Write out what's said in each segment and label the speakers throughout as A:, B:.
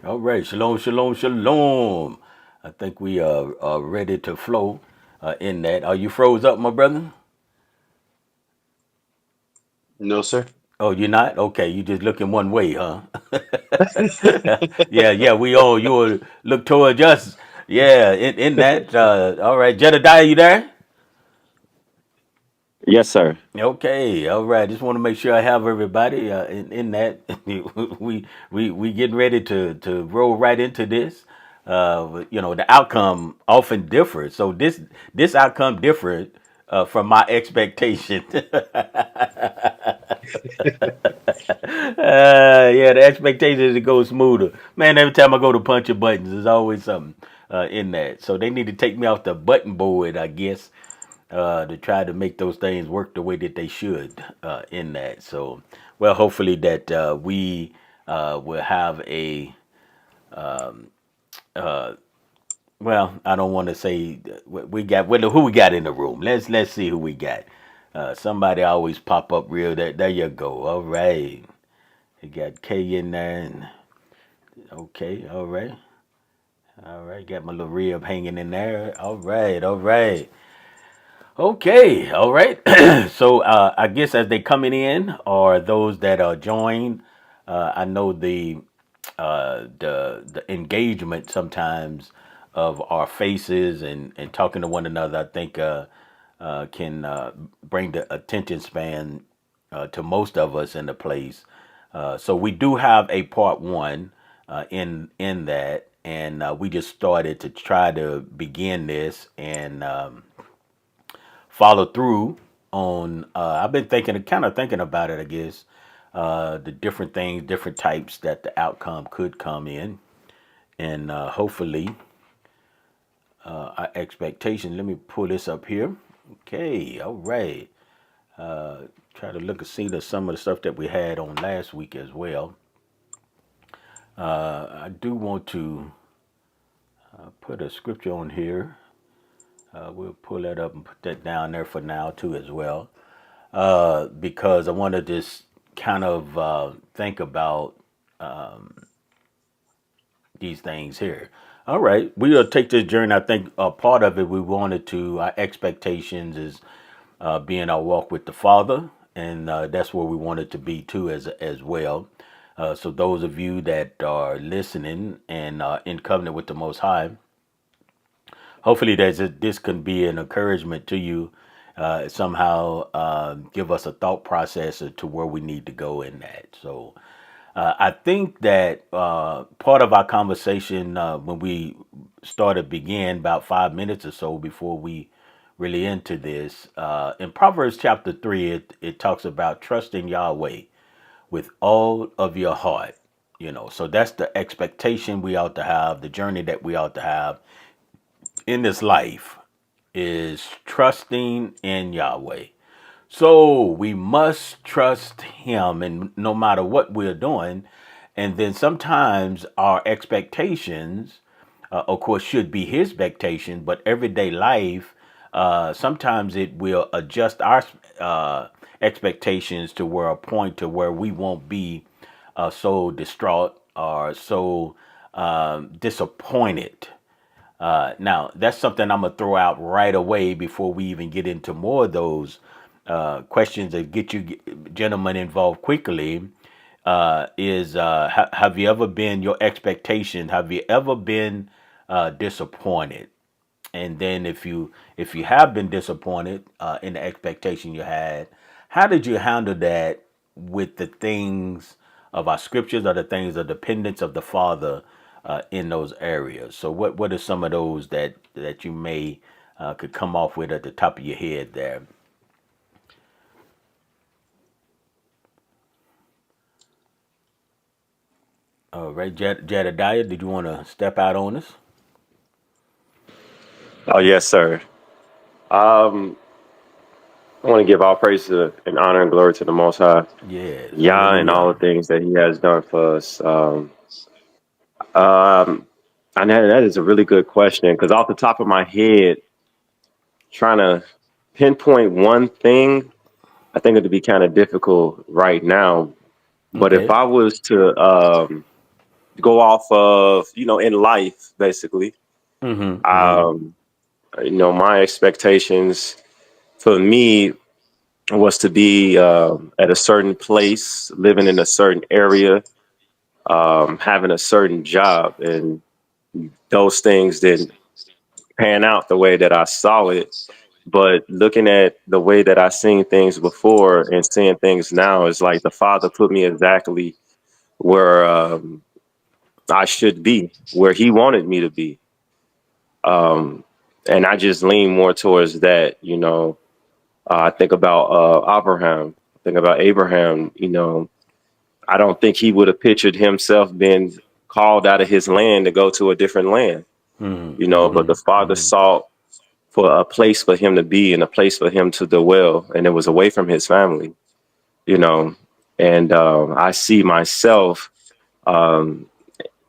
A: All right, shalom, shalom, shalom. I think we are ready to flow in that. Are you froze up, my brother?
B: No, sir.
A: Oh, you're not? Okay, you just looking one way, huh? Yeah, yeah, we all you will look towards us. Yeah, in that. All right, Jedediah, you there?
C: Yes, sir.
A: Okay, all right. Just want to make sure I have everybody in that. We getting ready to roll right into this. The outcome often differs. So this outcome differed from my expectation. Yeah, the expectation is to go smoother. Man, every time I go to punch your buttons, there's always something in that. So they need to take me off the button board, I guess, to try to make those things work the way that they should in that. So, well, hopefully that we will have a well. I don't want to say we got well, who we got in the room. Let's see who we got. Somebody always pop up real. There you go. All right, you got K in there, and okay, all right. Got my little rib hanging in there. All right. Okay, all right. So I guess as they coming in or those that are joined, I know the engagement sometimes of our faces and talking to one another. I think can bring the attention span to most of us in the place. So we do have a part one in that, and we just started to try to begin this and. Follow through on I've been thinking kind of thinking about it, I guess, the different things, different types that the outcome could come in, and hopefully our expectation. Let me pull this up here. Okay, all right. Try to look and see some of the stuff that we had on last week as well. I do want to put a scripture on here. We'll pull that up and put that down there for now too as well. Because I want to just kind of think about these things here. All right, we will take this journey. I think part of it we wanted to our expectations is being our walk with the Father, and that's where we wanted to be too as well. So those of you that are listening and in covenant with the Most High, hopefully this can be an encouragement to you, somehow give us a thought process as to where we need to go in that. So I think that part of our conversation when we began about 5 minutes or so before we really into this, in Proverbs chapter 3, it talks about trusting Yahweh with all of your heart. So that's the expectation we ought to have, the journey that we ought to have in this life is trusting in Yahweh. So we must trust Him, and no matter what we're doing. And then sometimes our expectations, of course, should be His expectation, but everyday life, sometimes it will adjust our expectations to where a point to where we won't be so distraught or so disappointed. Now, that's something I'm going to throw out right away before we even get into more of those questions that get you gentlemen involved quickly. Have you ever been your expectation? Have you ever been disappointed? And then if you have been disappointed in the expectation you had, how did you handle that with the things of our scriptures or the things of dependence of the Father in those areas? So what are some of those that you may could come off with at the top of your head there? All right, Jedediah, did you want to step out on us?
C: Oh, yes, sir. Um, I want to give all praise and honor and glory to the Most High,
A: Yes,
C: Yah, and all
A: hallelujah.
C: the things that He has done for us. Um, and that is a really good question because off the top of my head, trying to pinpoint one thing, I think it'd be kind of difficult right now. But if
A: Okay.
C: I was to, go off of, in life, basically.
A: Mm-hmm. Mm-hmm.
C: Um, my expectations for me was to be at a certain place, living in a certain area, having a certain job, and those things didn't pan out the way that I saw it. But looking at the way that I seen things before and seeing things now, is like the Father put me exactly where I should be, where He wanted me to be. And I just lean more towards that. I think about Abraham. I think about Abraham. I don't think he would have pictured himself being called out of his land to go to a different land.
A: Mm-hmm.
C: But the
A: Mm-hmm.
C: Father
A: Mm-hmm.
C: sought for a place for him to be and a place for him to dwell, and it was away from his family. You know, and I see myself um,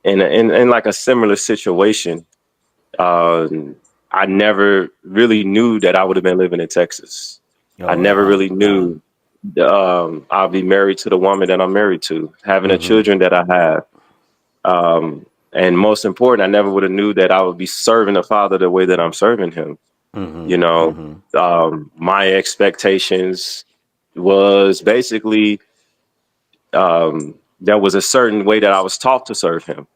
C: in like a similar situation. Um, I never really knew that I would have been living in Texas. I
A: Oh,
C: never
A: uh-huh.
C: really
A: Uh-huh.
C: knew I'll be married to the woman that I'm married to, having the
A: Mm-hmm.
C: children that I have. And most important, I never would have knew that I would be serving the Father the way that I'm serving Him.
A: Mm-hmm.
C: You know,
A: Mm-hmm.
C: my expectations was basically there was a certain way that I was taught to serve Him,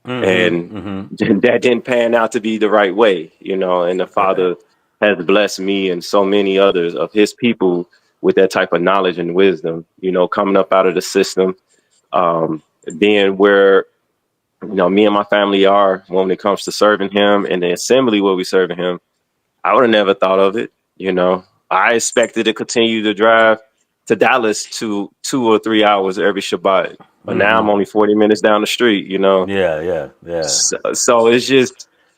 A: Mm-hmm.
C: and
A: Mm-hmm.
C: that didn't pan out to be the right way. And the
A: Right.
C: Father has blessed me and so many others of His people with that type of knowledge and wisdom. Coming up out of the system, being where me and my family are when it comes to serving Him, and the assembly where we serving Him. I would have never thought of it. I expected to continue to drive to Dallas to 2 or 3 hours every Shabbat, but now I'm
A: Mm-hmm.
C: only 40 minutes down the street.
A: Yeah, yeah, yeah.
C: So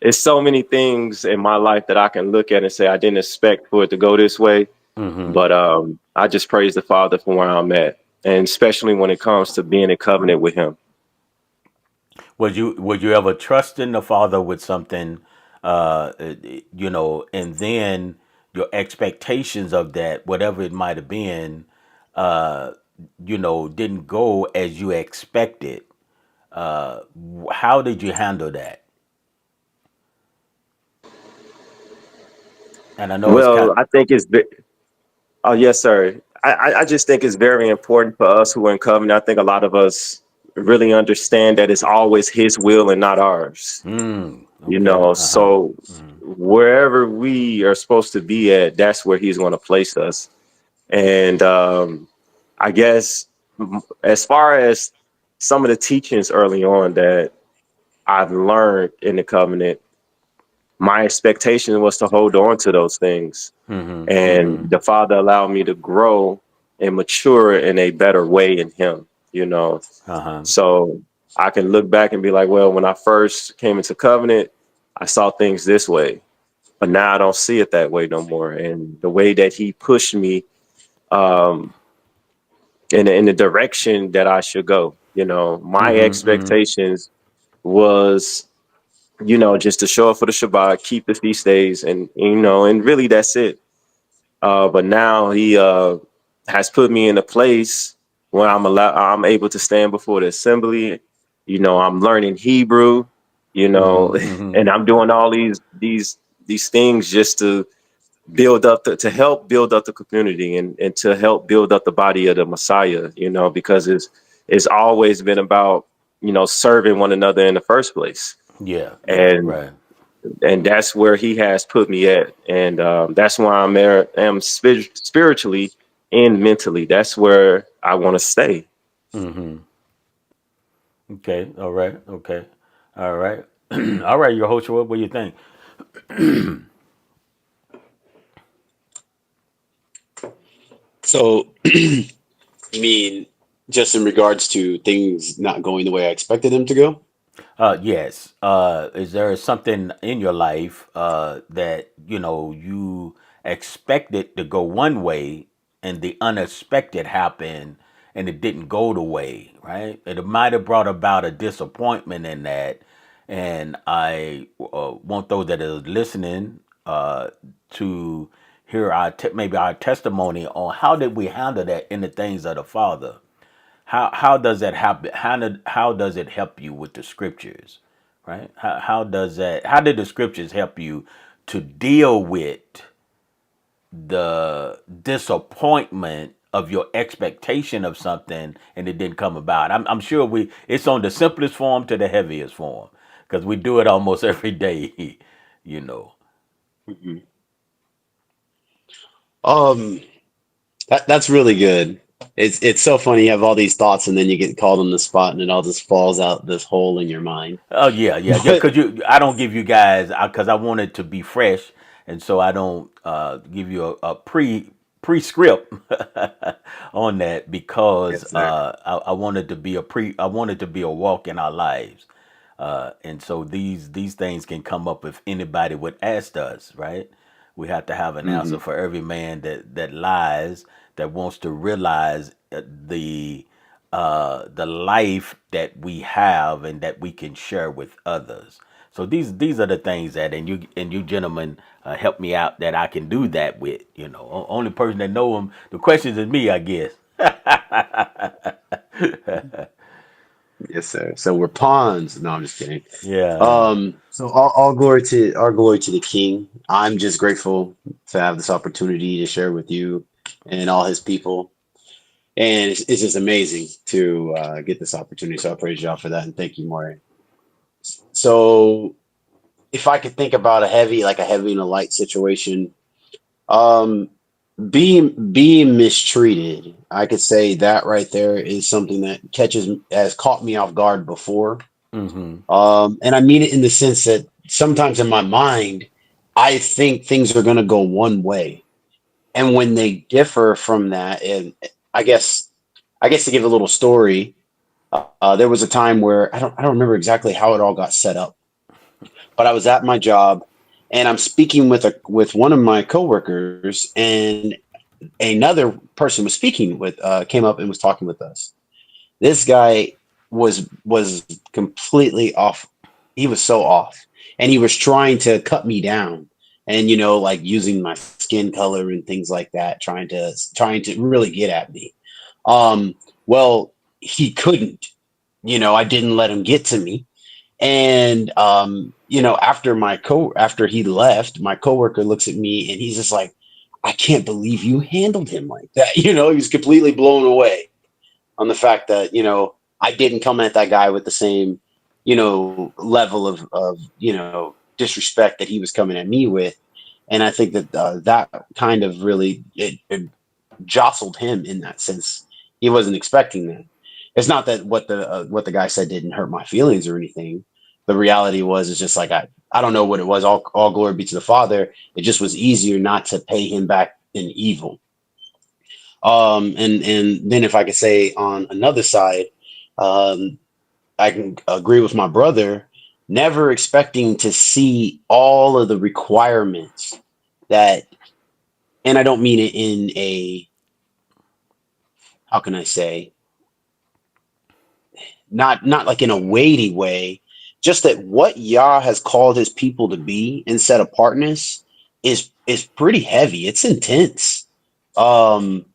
C: it's so many things in my life that I can look at and say I didn't expect for it to go this way,
A: Mm-hmm.
C: but I just praise the Father for where I'm at, and especially when it comes to being in covenant with Him.
A: Would you ever trust in the Father with something, and then your expectations of that, whatever it might have been, uh, didn't go as you expected? How did you handle that? And I know it's
C: Well,
A: kind.
C: I think oh, yes, sir. I just think it's very important for us who are in covenant. I think a lot of us really understand that it's always His will and not ours.
A: Okay. Uh huh.
C: So wherever we are supposed to be at, that's where He's going to place us. And I guess as far as some of the teachings early on that I've learned in the covenant, my expectation was to hold on to those things,
A: Mm-hmm. Mm-hmm.
C: and the Father allowed me to grow and mature in a better way in Him.
A: Uh huh.
C: So I can look back and be like, well, when I first came into covenant, I saw things this way, but now I don't see it that way no more. And the way that He pushed me um, in the direction that I should go, my
A: Mm-hmm. Mm-hmm.
C: expectations was, just to show up for the Shabbat, keep the feast days, and really that's it. But now He has put me in a place where I'm able to stand before the assembly. I'm learning Hebrew,
A: Mm-hmm. Mm-hmm.
C: and I'm doing all these things just to build up to help build up the community, and to help build up the body of the Messiah. Because it's always been about serving one another in the first place,
A: Yeah. Yeah.
C: and
A: Right.
C: that's where He has put me at, and that's where am spiritually and mentally. That's where I want to stay.
A: Mm-hmm. Okay. All right. Okay. All right. All right. Your host, what do you think?
B: So, you mean just in regards to things not going the way I expected them to go?
A: Yes. Is there something in your life that you expected to go one way, and the unexpected happened, and it didn't go the way, right? It might have brought about a disappointment in that, and I want those that are listening to hear maybe our testimony on how did we handle that in the things of the Father. how does that happen? How does it help you with the scriptures, right? How did the scriptures help you to deal with the disappointment of your expectation of something and it didn't come about? I'm sure it's on the simplest form to the heaviest form because we do it almost every day, you know.
B: Mhm. Um, that's really good. It's so funny. You have all these thoughts, and then you get called on the spot, and it all just falls out this hole in your mind.
A: Oh yeah, yeah.
B: But
A: Because I don't give you guys because I want it to be fresh, and so I don't give you a pre script on that because
B: yes, sir.
A: I want it to be I want it to be a walk in our lives, and so these things can come up if anybody would ask us, right? We have to have an answer
B: Hmm.
A: for every man that lies, that wants to realize the life that we have and that we can share with others. So these are the things that and you gentlemen help me out that I can do that with. You know, only person that know them the questions is me, I guess.
B: Yes, sir. So we're pawns. No, I'm just kidding.
A: Yeah.
B: So all glory to the King. I'm just grateful to have this opportunity to share with you and all His people, and it's just amazing to get this opportunity. So I praise y'all for that, and thank you, Maury. So if I could think about like a heavy and a light situation, um, being mistreated, I could say that right there is something that has caught me off guard before.
A: Mm-hmm.
B: And I mean it in the sense that sometimes in my mind, I think things are going to go one way, and when they differ from that, and I guess, to give a little story, there was a time where I don't remember exactly how it all got set up, but I was at my job, and I'm speaking with one of my coworkers, and another person was speaking with came up and was talking with us. This guy was completely off. He was so off, and he was trying to cut me down, and like using my skin color and things like that, trying to really get at me. Well, he couldn't. I didn't let him get to me, and after he left, my coworker looks at me and he's just like, I can't believe you handled him like that. He was completely blown away on the fact that I didn't come at that guy with the same level of disrespect that he was coming at me with. And I think that that kind of really it jostled him in that sense. He wasn't expecting that. It's not that what the guy said didn't hurt my feelings or anything. The reality was, it's just like I don't know what it was. All glory be to the Father. It just was easier not to pay him back in evil. And then if I could say on another side, um, I can agree with my brother, never expecting to see all of the requirements that, and I don't mean it in a, how can I say, not like in a weighty way, just that what Yah has called his people to be and set apartness is pretty heavy. It's intense. Um,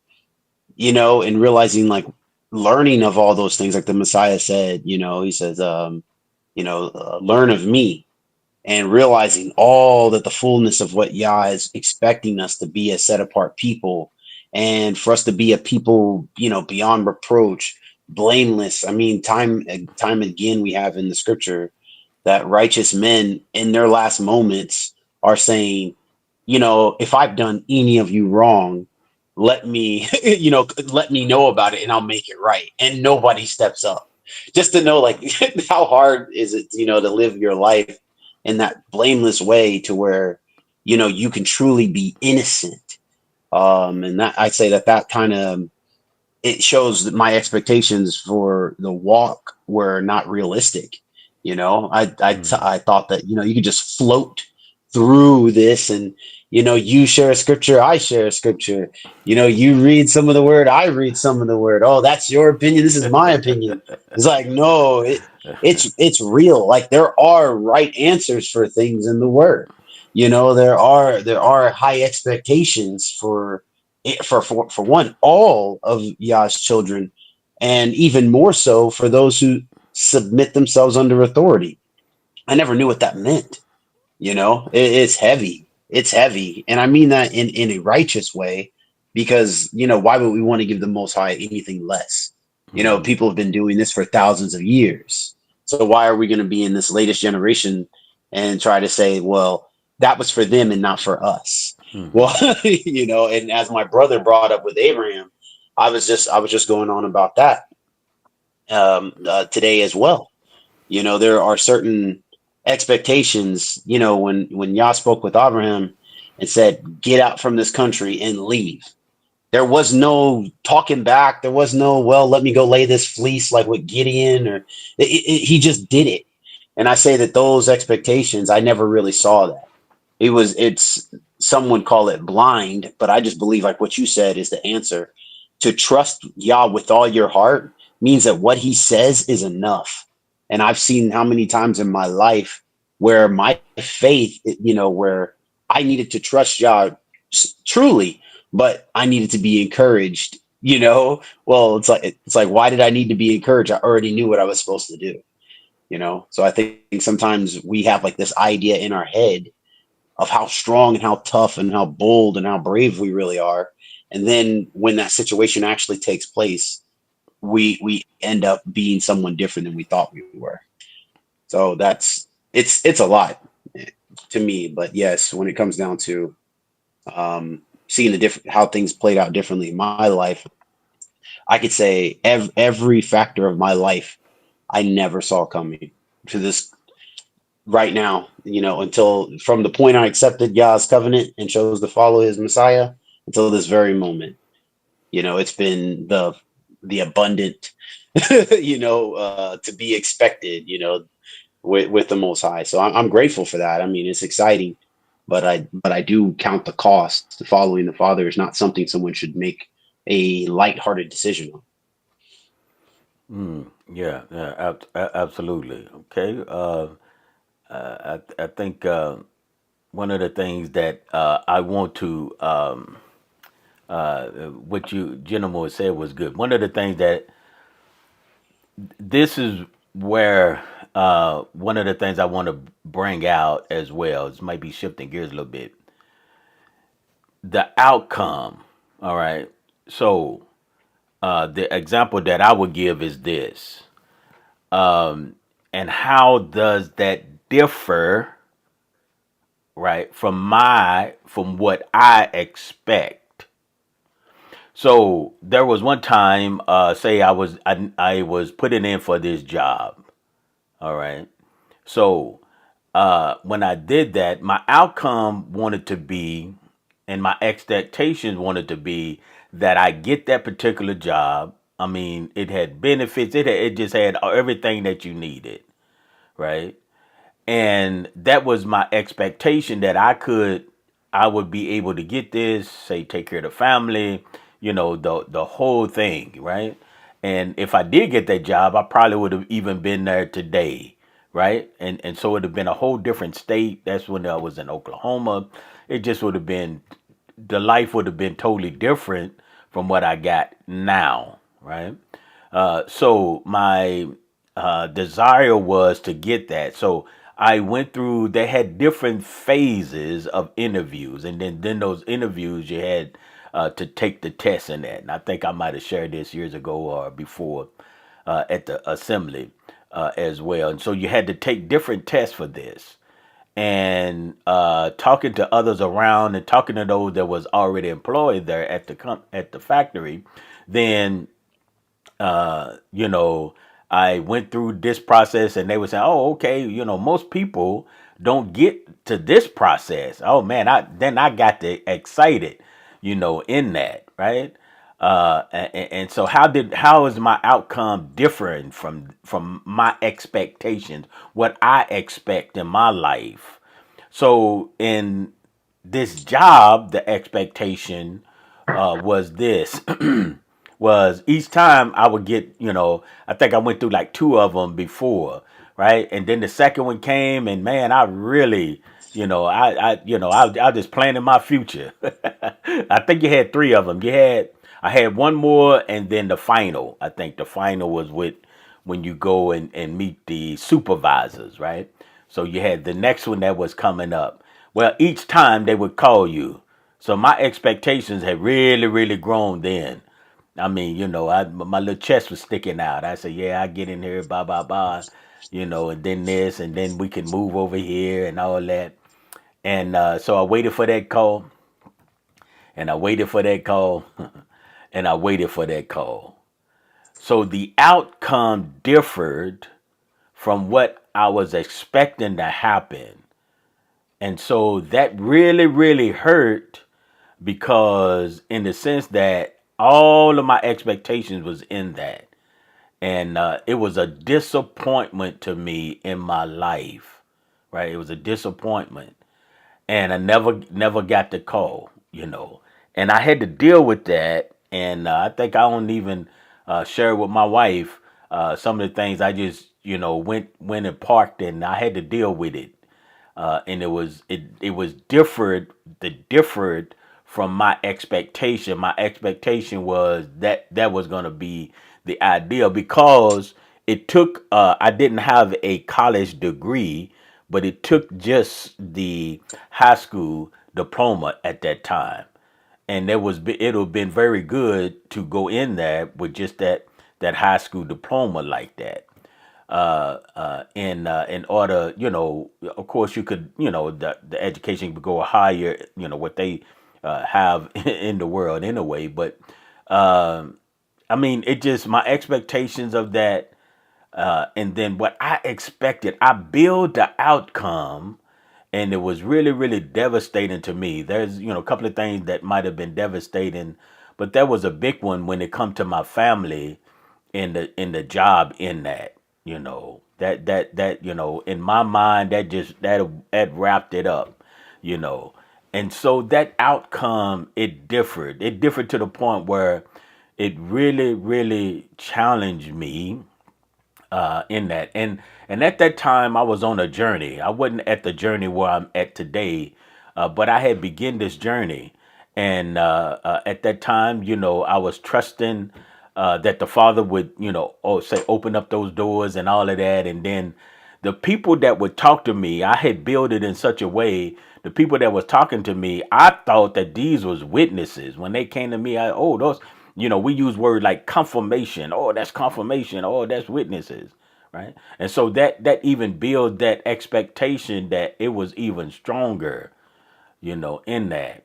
B: and realizing, like, learning of all those things, like the Messiah said, he says, learn of me, and realizing all that the fullness of what Yah is expecting us to be as set apart people, and for us to be a people, beyond reproach, blameless. I mean, time and time again, we have in the scripture that righteous men in their last moments are saying, if I've done any of you wrong, let me, let me know about it and I'll make it right. And nobody steps up. Just to know, like, how hard is it, to live your life in that blameless way to where, you can truly be innocent. And that, I'd say that kind of, it shows that my expectations for the walk were not realistic.
A: Mm-hmm.
B: I thought that you could just float through this, and you share a scripture, I share a scripture. You read some of the word, I read some of the word. Oh, that's your opinion. This is my opinion. It's like, no, it's real. Like, there are right answers for things in the word. There are high expectations for one, all of Yah's children, and even more so for those who submit themselves under authority. I never knew what that meant. It's heavy. It's heavy. And I mean that in a righteous way, because, why would we want to give the Most High anything less?
A: Hmm.
B: People have been doing this for thousands of years. So why are we going to be in this latest generation and try to say, well, that was for them and not for us? Well,
A: Hmm.
B: and as my brother brought up with Abraham, I was just going on about that today as well. There are certain expectations. When Yah spoke with Abraham and said, "Get out from this country and leave." There was no talking back. There was no, well, let me go lay this fleece like with Gideon, or he just did it. And I say that those expectations, I never really saw that. It's some would call it blind, but I just believe like what you said is the answer. To trust Yah with all your heart means that what he says is enough. And I've seen how many times in my life where my faith, where I needed to trust Yah truly, but I needed to be encouraged. Well, it's like why did I need to be encouraged? I already knew what I was supposed to do. So I think sometimes we have like this idea in our head of how strong and how tough and how bold and how brave we really are. And then when that situation actually takes place, we end up being someone different than we thought we were. So it's a lot to me. But yes, when it comes down to seeing the different how things played out differently in my life, I could say every factor of my life I never saw coming to this right now, until from the point I accepted Yah's covenant and chose to follow his Messiah until this very moment. It's been the abundant, to be expected, with the Most High. So I'm grateful for that. I mean, it's exciting, but I do count the cost. Following the Father is not something someone should make a lighthearted decision on.
A: Mm, yeah, yeah, absolutely. Okay. I think one of the things that I want to, what you gentlemen said was good. One of the things that this is where one of the things I want to bring out as well. This might be shifting gears a little bit. The outcome. All right. So the example that I would give is this. And how does that differ, right, from what I expect? So there was one time, say I was putting in for this job. All right. So when I did that, my outcome wanted to be, and my expectations wanted to be that I get that particular job. I mean, it had benefits. It just had everything that you needed, right? And that was my expectation that I would be able to get this, say take care of the family, the whole thing, right? And if I did get that job, I probably would have even been there today, right? And so it would have been a whole different state. That's when I was in Oklahoma. It just would have been, the life would have been totally different from what I got now, right? So my desire was to get that. So I went through. They had different phases of interviews, and then those interviews you had to take the test in that. And I think I might have shared this years ago or before at the assembly as well. And so you had to take different tests for this. And talking to others around and talking to those that was already employed there at the factory, then you know, I went through this process and they were saying, oh, okay, most people don't get to this process. Oh man, I got excited, in that, right? And so how is my outcome different from my expectations, what I expect in my life? So in this job, the expectation was this was each time I would get, I think I went through like two of them before, right? And then the second one came, and man, I really, I was just planning my future. I think you had three of them. I had one more, and then the final. I think the final was with when you go and meet the supervisors, right? So you had the next one that was coming up. Well, each time they would call you. So my expectations had really, really grown then. I mean, my little chest was sticking out. I said, yeah, I get in here, blah, blah, blah, and then this, and then we can move over here and all that. And so I waited for that call, and I waited for that call, and I waited for that call. So the outcome differed from what I was expecting to happen. And so that really, really hurt because in the sense that all of my expectations was in that. And it was a disappointment to me in my life, right? It was a disappointment. And I never got the call. And I had to deal with that. And I think I don't even share with my wife some of the things I just went and parked, and I had to deal with it. And it was different. The differed from my expectation. My expectation was that was going to be the ideal because it took. I didn't have a college degree, but it took just the high school diploma at that time, and it would have been very good to go in there with just that high school diploma like that in order, of course you could, the education could go higher, what they have in the world anyway. But I mean, it just my expectations of that, and then what I expected, I build the outcome, and it was really, really devastating to me. There's, a couple of things that might have been devastating, but that was a big one when it come to my family in the job in that, in my mind that just that wrapped it up, you know. And so that outcome, it differed to the point where it really, really challenged me in that. And at that time I was on a journey. I wasn't at the journey where I'm at today, but I had begun this journey. And at that time, I was trusting that the Father would, say open up those doors and all of that. And then the people that would talk to me, I had built it in such a way. The people that was talking to me, I thought that these was witnesses. When they came to me, those, we use word like confirmation. Oh, that's confirmation. Oh, that's witnesses, right? And so that even built that expectation that it was even stronger, in that.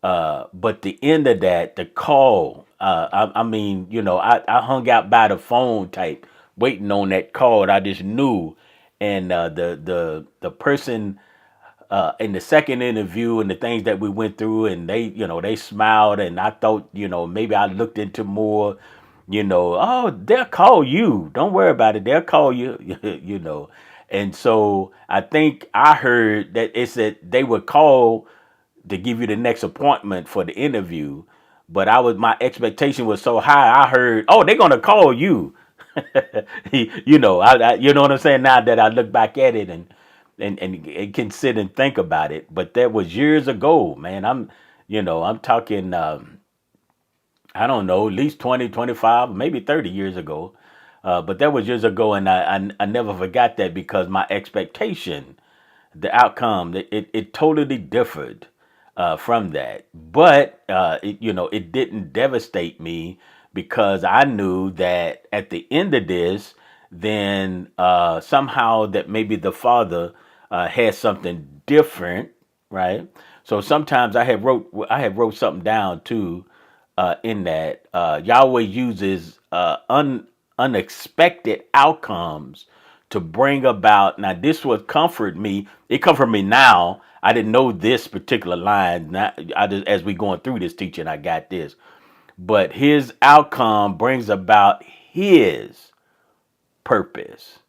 A: But the end of that, the call, I mean, I hung out by the phone type, waiting on that call. And I just knew, and the person in the second interview and the things that we went through, and they smiled, and I thought, maybe I looked into more, oh, they'll call you. Don't worry about it. They'll call you, you know. And so I think I heard that it said they would call to give you the next appointment for the interview. But my expectation was so high. I heard, oh, they're gonna call you. You know what I'm saying. Now that I look back at it and can sit and think about it, but that was years ago, man. I'm talking, I don't know, at least 20, 25, maybe 30 years ago. But that was years ago, and I never forgot that because my expectation, the outcome, it totally differed from that. But it didn't devastate me because I knew that at the end of this, then somehow that maybe the Father had something different, right? So sometimes I have wrote something down too, in that Yahweh uses unexpected outcomes to bring about. Now, this would comfort me. It comfort me now. I didn't know this particular line. Now, as we going through this teaching, I got this. But his outcome brings about his purpose.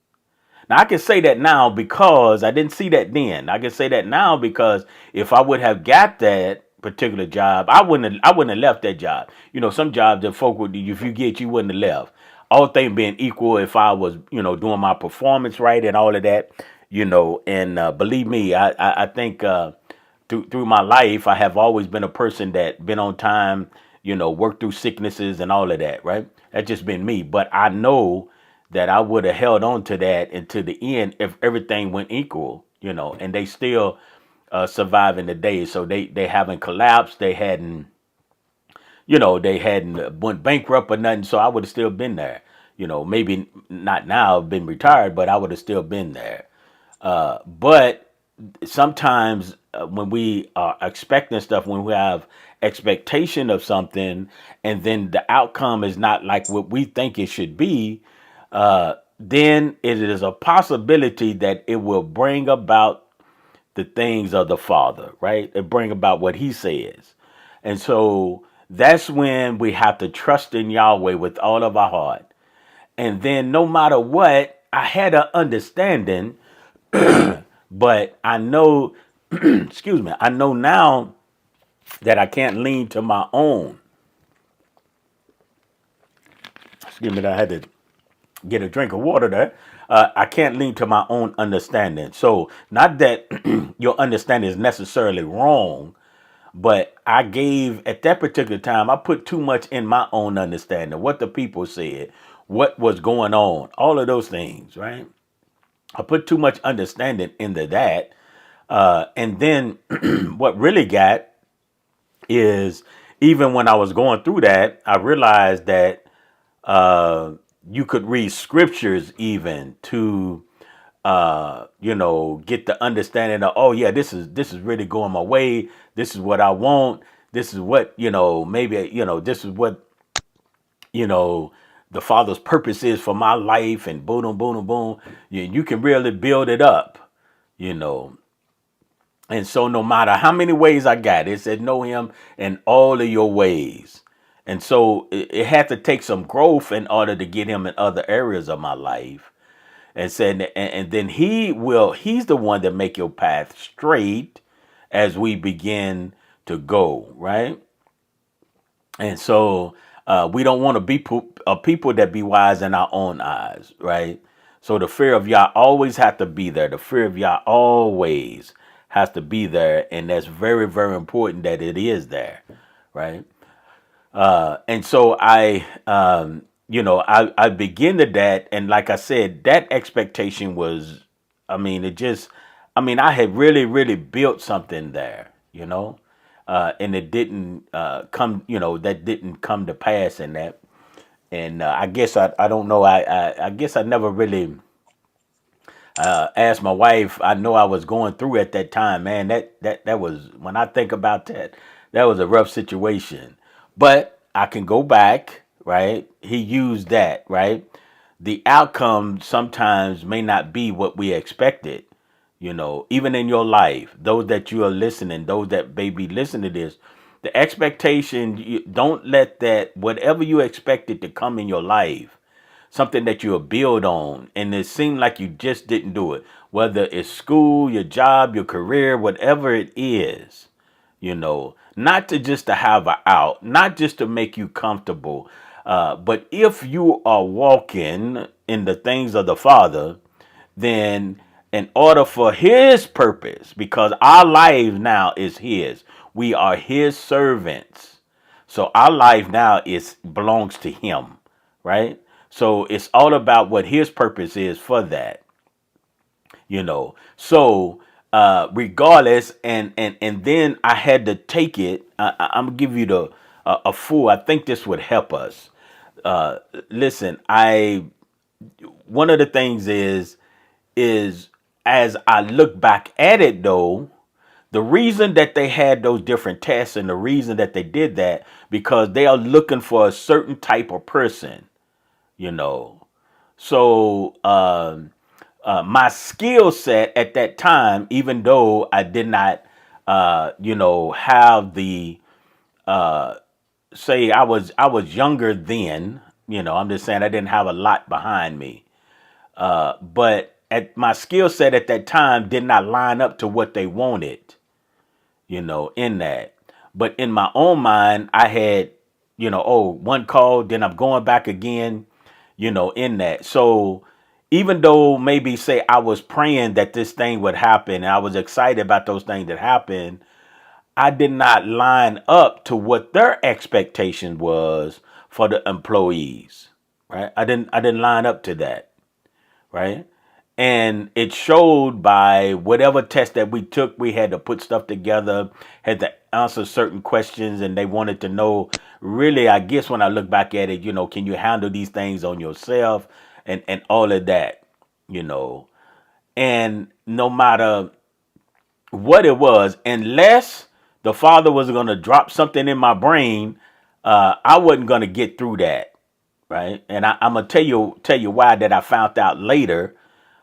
A: Now I can say that now because I didn't see that then. I can say that now because if I would have got that particular job, I wouldn't have left that job. Some jobs that folk would, if you get, you wouldn't have left. All things being equal, if I was, doing my performance right and all of that, and believe me, I think through my life, I have always been a person that been on time, work through sicknesses and all of that, right? That's just been me. But I know that I would have held on to that until the end if everything went equal, and they still surviving the day. So they haven't collapsed. They hadn't went bankrupt or nothing. So I would have still been there. Maybe not now, been retired, but I would have still been there. But sometimes when we are expecting stuff, when we have expectation of something, and then the outcome is not like what we think it should be, then it is a possibility that it will bring about the things of the Father, right? It bring about what He says, and so that's when we have to trust in Yahweh with all of our heart. And then, no matter what, I had an understanding, but I know, excuse me, I know now that I can't lean to my own. Excuse me, I had to get a drink of water there. I can't lean to my own understanding. So, not that your understanding is necessarily wrong, but I gave, at that particular time, I put too much in my own understanding, what the people said, what was going on, all of those things, right? I put too much understanding into that. And then what really got is, even when I was going through that, I realized that you could read scriptures even to get the understanding of, oh yeah, this is really going my way. This is what I want. This is what, maybe, this is what, you know, the Father's purpose is for my life, and boom, boom, boom, boom. You can really build it up, you know. And so no matter how many ways I got, it said know him in all of your ways. And so it had to take some growth in order to get him in other areas of my life. And said, and then he's the one that make your path straight as we begin to go, right? And so we don't want to be people that be wise in our own eyes, right? So the fear of Yah always have to be there. The fear of Yah always has to be there, and that's very, very important that it is there, right? And so I begin to that, and like I said, that expectation was, I had really, really built something there, and it didn't that didn't come to pass in that. And I guess I don't know, I guess I never really asked my wife. I know I was going through at that time, man. That was, when I think about that, that was a rough situation. But I can go back, right? He used that, right? The outcome sometimes may not be what we expected, even in your life. Those that you are listening, those that may be listening to this, the expectation, don't let that, whatever you expected to come in your life, something that you'll build on, and it seemed like you just didn't do it, whether it's school, your job, your career, whatever it is, not to just to have a out, not just to make you comfortable, but if you are walking in the things of the Father, then in order for his purpose, because our life now is his, we are his servants. So our life now belongs to him, right? So it's all about what his purpose is for that, So regardless, and then I had to take it. I'm gonna give you a full. I think this would help us. Listen, one of the things is as I look back at it, though, the reason that they had those different tests, and the reason that they did that, because they are looking for a certain type of person, you know. So my skill set at that time, even though I did not, have the say I was younger then, I'm just saying I didn't have a lot behind me. But at my skill set at that time did not line up to what they wanted, in that. But in my own mind, I had, one call, then I'm going back again, in that. So even though maybe say I was praying that this thing would happen, and I was excited about those things that happened, I did not line up to what their expectation was for the employees, right? I didn't line up to that, right? And it showed by whatever test that we took, we had to put stuff together, had to answer certain questions, and they wanted to know really, I guess when I look back at it, can you handle these things on yourself and all of that, you know. And no matter what it was, unless the father was going to drop something in my brain, I wasn't going to get through that, right? And I'm gonna tell you why that I found out later,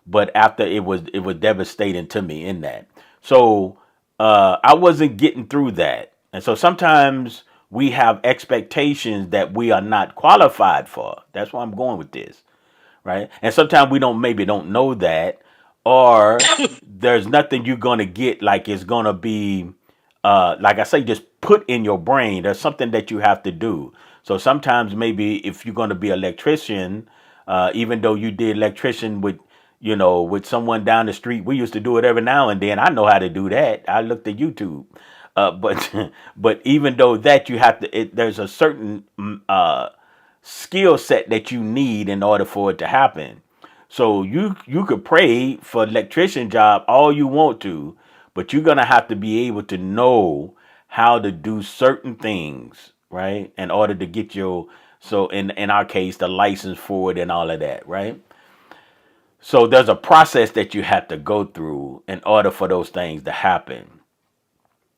A: but after it was devastating to me in that. So I wasn't getting through that, and so sometimes we have expectations that we are not qualified for. That's why I'm going with this, right? And sometimes we don't know that, or there's nothing you're gonna get like it's gonna be like I say, just put in your brain. There's something that you have to do. So sometimes maybe if you're gonna be an electrician, even though you did electrician with someone down the street, we used to do it every now and then. I know how to do that. I looked at YouTube. But but even though that you have to, there's a certain skill set that you need in order for it to happen. So you could pray for electrician job all you want to, but you're gonna have to be able to know how to do certain things, right? In order to get your, so in our case, the license for it and all of that, right? So there's a process that you have to go through in order for those things to happen.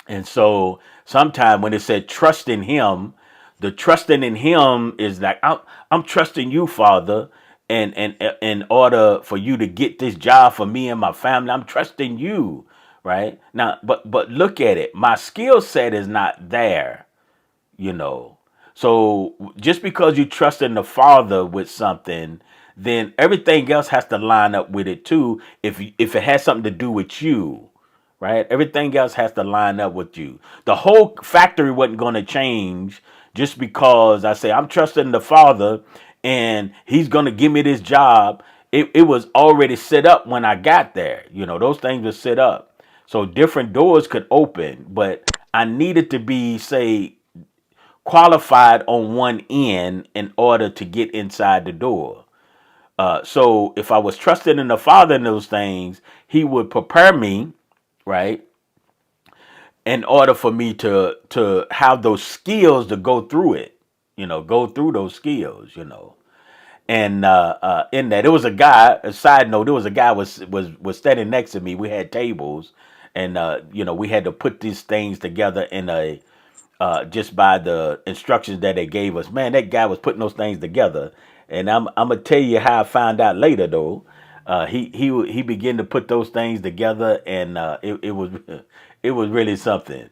A: And so sometimes when it said trust in him, the trusting in him is like I'm trusting you, Father, and in order for you to get this job for me and my family, I'm trusting you, right? Now, but look at it. My skill set is not there, you know. So just because you trust in the Father with something, then everything else has to line up with it too. If it has something to do with you, right? Everything else has to line up with you. The whole factory wasn't going to change just because I say I'm trusting the Father and He's going to give me this job. It was already set up when I got there. Those things were set up. So different doors could open, but I needed to be, say, qualified on one end in order to get inside the door. So if I was trusting in the Father in those things, He would prepare me, right, in order for me to have those skills to go through it, go through those skills. And in that, it was a guy. A side note, there was a guy was standing next to me. We had tables, and we had to put these things together in a just by the instructions that they gave us. Man, that guy was putting those things together, and I'm gonna tell you how I found out later though. He began to put those things together, and it was it was really something.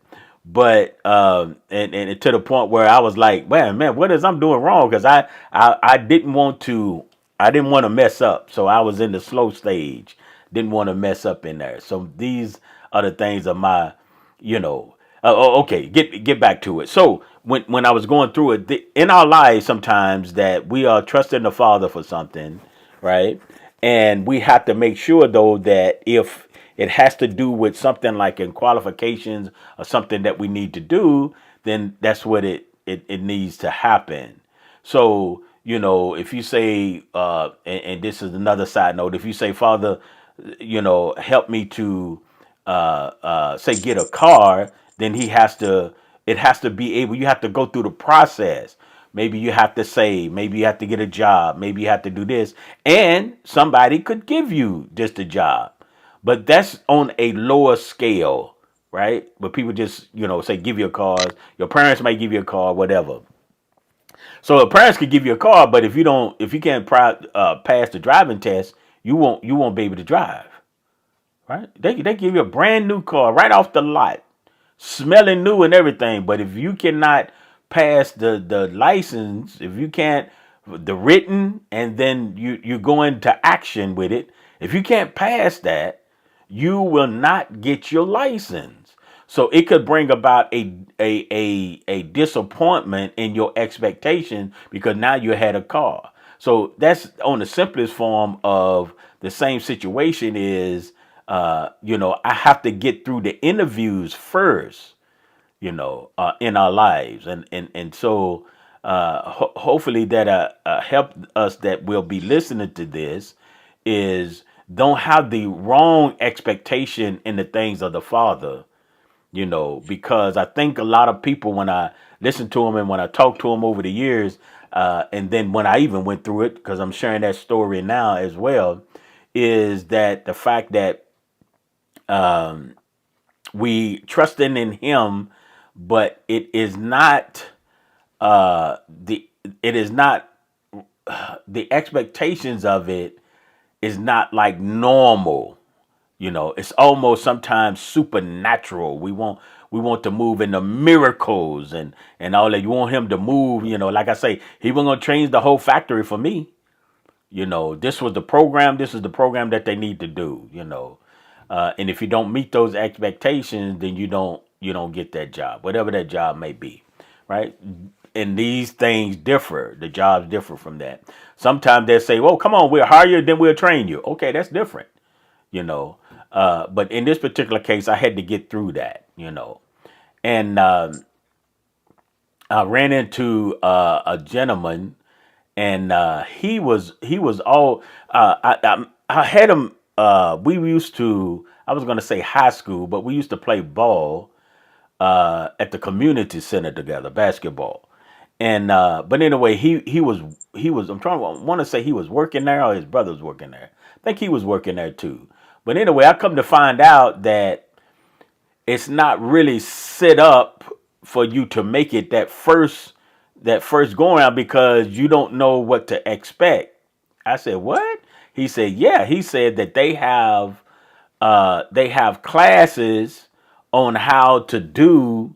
A: But and to the point where I was like, man, what is I'm doing wrong? Because I didn't want to mess up, so I was in the slow stage. Didn't want to mess up in there. So these are the things of my, you know. Okay, get back to it. So when I was going through it, in our lives, sometimes that we are trusting the Father for something, right? And we have to make sure though that if it has to do with something like in qualifications or something that we need to do, then that's what it needs to happen. So, if you say, and this is another side note, if you say, Father, help me to, say, get a car, then it has to be able, you have to go through the process. Maybe you have to save, maybe you have to get a job, maybe you have to do this, and somebody could give you just a job. But that's on a lower scale, right? But people just, say, give you a car. Your parents might give you a car, whatever. So the parents could give you a car, but if you can't pass the driving test, you won't be able to drive, right? They give you a brand new car right off the lot, smelling new and everything. But if you cannot pass the license, if you can't the written, and then you go into action with it, if you can't pass that, you will not get your license. So it could bring about a disappointment in your expectation because now you had a car. So that's on the simplest form of the same situation is, I have to get through the interviews first. in our lives, and so hopefully that help us that will be listening to this is don't have the wrong expectation in the things of the Father, because I think a lot of people, when I listen to them and when I talk to them over the years, and then when I even went through it, because I'm sharing that story now as well, is that the fact that we trusting in Him, but the it is not the expectations of it is not like normal. It's almost sometimes supernatural. We want to move in the miracles and all that. You want him to move, like I say, he wasn't gonna change the whole factory for me. This was the program, this is the program that they need to do. And if you don't meet those expectations, then you don't get that job, whatever that job may be, right? And these things differ. The jobs differ from that. Sometimes they say, well, come on, we'll hire you, then we'll train you. Okay, that's different, you know. But in this particular case, I had to get through that. And I ran into a gentleman, and he was all I had him. We used to. I was going to say high school, but we used to play ball at the community center together, basketball. And but anyway, he was. I'm trying to want to say he was working there, or his brother was working there. I think he was working there too. But anyway, I come to find out that it's not really set up for you to make it that first go around, because you don't know what to expect. I said, what? He said, yeah. He said that they have classes on how to do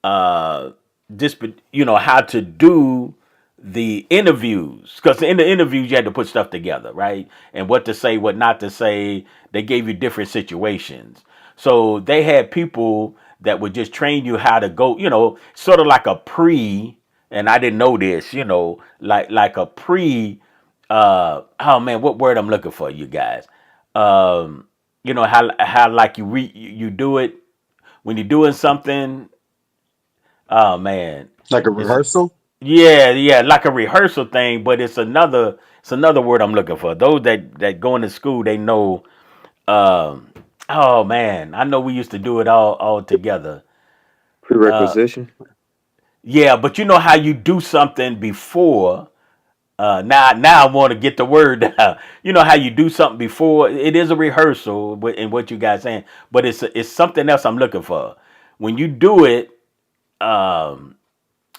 A: this, how to do the interviews, because in the interviews you had to put stuff together, right? And what to say, what not to say. They gave you different situations, so they had people that would just train you how to go, sort of like a pre. And I didn't know this, like a pre. Oh man, what word I'm looking for, you guys? How like you do it when you're doing something. Oh man,
B: Like a
A: it's
B: rehearsal?
A: yeah, yeah, like a rehearsal thing, but it's another word I'm looking for. Those that go into school, they know. Um, oh man, I know we used to do it all together.
C: Prerequisition.
A: Yeah, but you know how you do something before. Now I want to get the word down. You know how you do something before. It is a rehearsal, in what you guys saying, but it's something else I'm looking for. When you do it,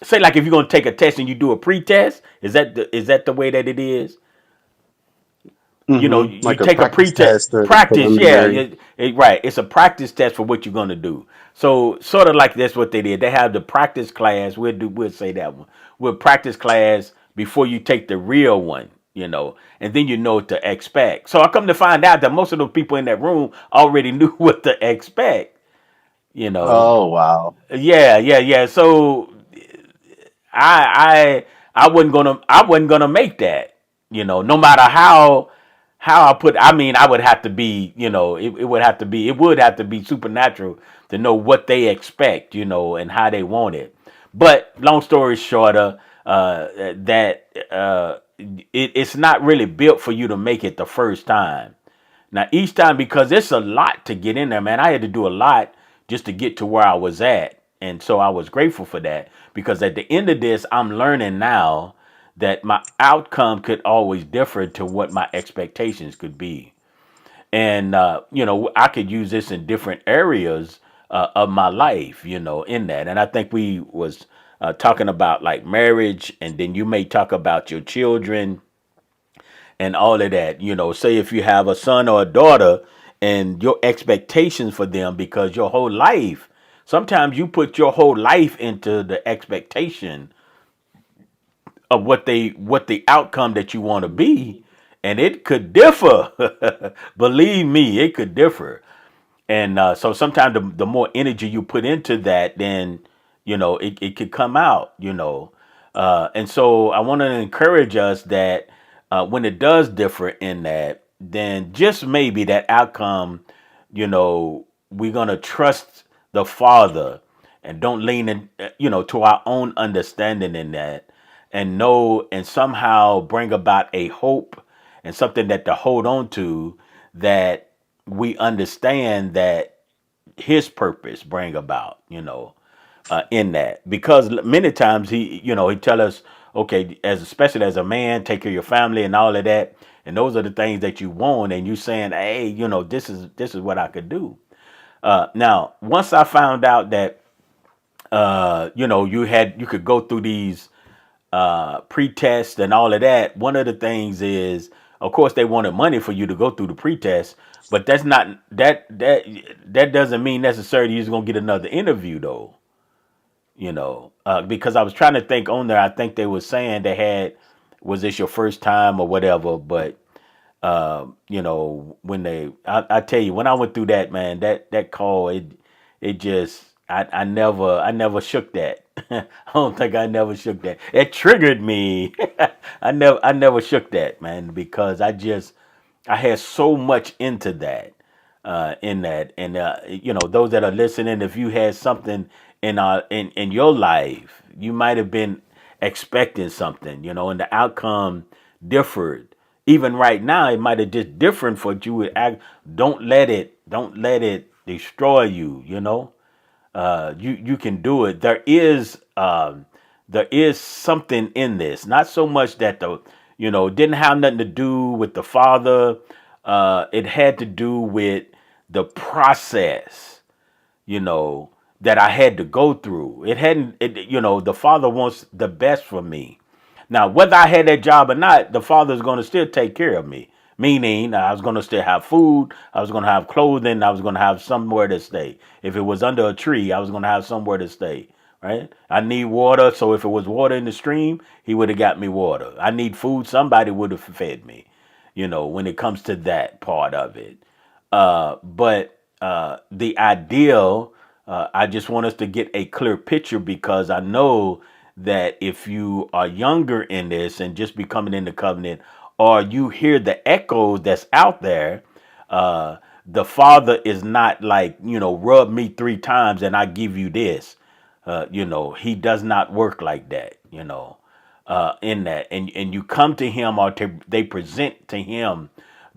A: say like if you're gonna take a test and you do a pre-test, is that the way that it is? You
B: Like a
A: take a
B: practice
A: pre-test
B: test or the
A: practice. Yeah,
B: preliminary.
A: right. It's a practice test for what you're going to do. So sort of like that's what they did. They have the practice class. We'll say that one. We'll practice class before you take the real one. And then you know what to expect. So I come to find out that most of the people in that room already knew what to expect. you know
B: Oh wow.
A: yeah, yeah, yeah. So I wasn't gonna make that. No matter how I put. I mean, I would have to be. It would have to be supernatural to know what they expect. And how they want it. But long story shorter, that it's not really built for you to make it the first time. Now, each time, because it's a lot to get in there, man. I had to do a lot just to get to where I was at. And so I was grateful for that, because at the end of this, I'm learning now that my outcome could always differ to what my expectations could be. And, I could use this in different areas of my life, in that. And I think we was talking about like marriage, and then you may talk about your children and all of that. Say if you have a son or a daughter and your expectations for them, because your whole life, sometimes you put your whole life into the expectation of what the outcome that you want to be, and it could differ. Believe me, it could differ. And so sometimes the more energy you put into that, then it could come out. And so I want to encourage us that when it does differ in that, then just maybe that outcome, we're gonna trust the Father, and don't lean in, to our own understanding in that, and know and somehow bring about a hope and something that to hold on to, that we understand that his purpose bring about, in that, because many times he tell us, okay, as especially as a man, take care of your family and all of that, and those are the things that you want, and you saying, hey, this is what I could do. Now, once I found out that you could go through these pre-tests and all of that, one of the things is, of course, they wanted money for you to go through the pre-test, but that's not that doesn't mean necessarily you're gonna get another interview though. Because I was trying to think on there, I think they were saying they had, was this your first time or whatever, but when I tell you, when I went through that, man, that call, it just, I never shook that. I don't think I never shook that. It triggered me. I never shook that, man, because I had so much into that, in that, and those that are listening, if you had something in your life, you might have been expecting something, and the outcome differed. Even right now, it might have just different for what you would act. Don't let it destroy you. You can do it. There is something in this. Not so much that didn't have nothing to do with the father. It had to do with the process, you know, that I had to go through. It hadn't, the father wants the best for me. Now, whether I had that job or not, the father's going to still take care of me. Meaning, I was going to still have food, I was going to have clothing, I was going to have somewhere to stay. If it was under a tree, I was going to have somewhere to stay. Right? I need water, so if it was water in the stream, he would have got me water. I need food, somebody would have fed me. When it comes to that part of it. But the ideal, I just want us to get a clear picture, because I know that if you are younger in this and just becoming in the covenant, or you hear the echoes that's out there, the father is not like, rub me 3 times and I give you this. He does not work like that, in that. And you come to him, or they present to him,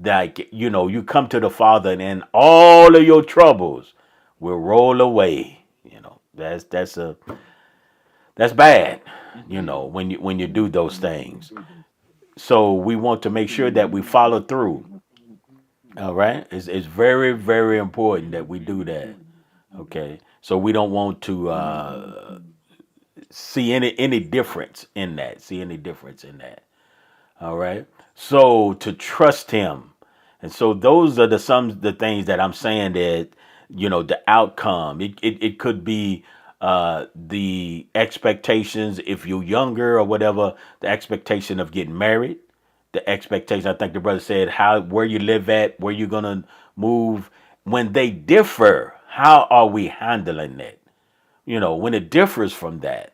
A: like, you come to the father, and then all of your troubles will roll away. That's bad, when you do those things. So we want to make sure that we follow through. All right. It's very, very important that we do that. Okay. So we don't want to see any difference in that. See any difference in that. All right. So to trust him. And so those are the things that I'm saying, that, the outcome. It could be the expectations, if you're younger or whatever, the expectation of getting married, the expectation, I think the brother said, where you live at, where you're gonna move. When they differ, how are we handling it? When it differs from that.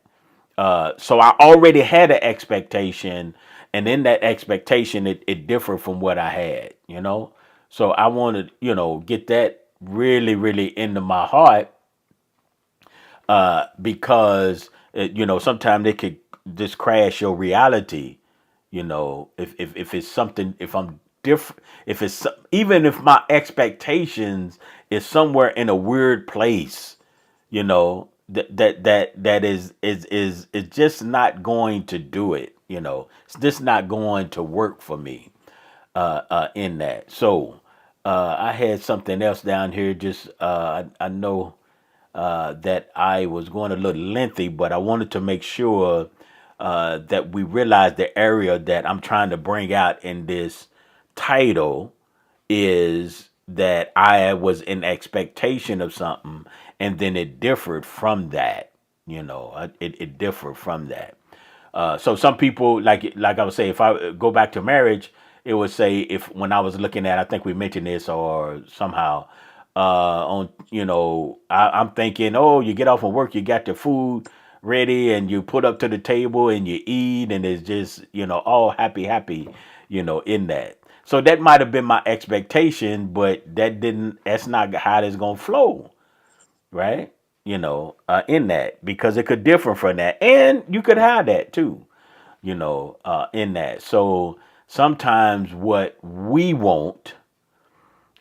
A: So I already had an expectation, and in that expectation, it differed from what I had. So I wanted, get that really, really into my heart, because, sometimes they could just crash your reality. If it's something, if I'm different, if it's even if my expectations is somewhere in a weird place, that is just not going to do it. It's just not going to work for me, in that. So I had something else down here. Just I know that I was going a little lengthy, but I wanted to make sure that we realize the area that I'm trying to bring out in this title is that I was in expectation of something, and then it differed from that. It differed from that. So some people, like I would say, if I go back to marriage, it would say, if when I was looking at, I think we mentioned this or somehow, on, I'm thinking, oh, you get off of work, you got your food ready, and you put up to the table and you eat, and it's just, all happy, happy, in that. So that might have been my expectation, but that's not how it's gonna flow, right? in that, because it could differ from that, and you could have that too, in that. So sometimes what we want,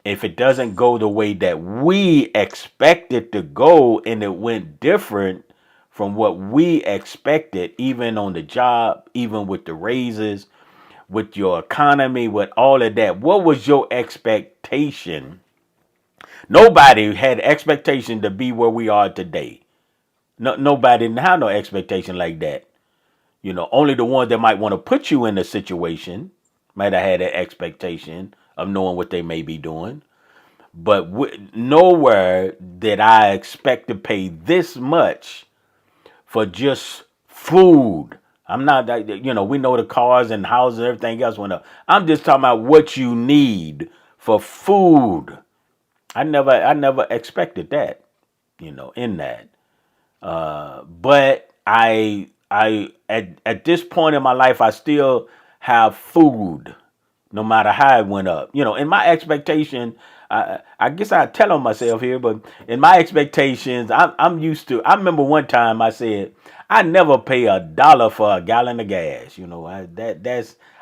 A: if it doesn't go the way that we expect it to go, and it went different from what we expected, even on the job, even with the raises, with your economy, with all of that, what was your expectation? Nobody had expectation to be where we are today. No, nobody didn't have no expectation like that. Only the ones that might want to put you in a situation might have had an expectation of knowing what they may be doing. But nowhere did I expect to pay this much for just food. I'm not, we know the cars and houses and everything else went up. I'm just talking about what you need for food. I never expected that, in that. But I at this point in my life, I still have food, no matter how it went up. In my expectation, I guess I tell on myself here, but in my expectations, I'm used to. I remember one time I said I never pay $1 for a gallon of gas.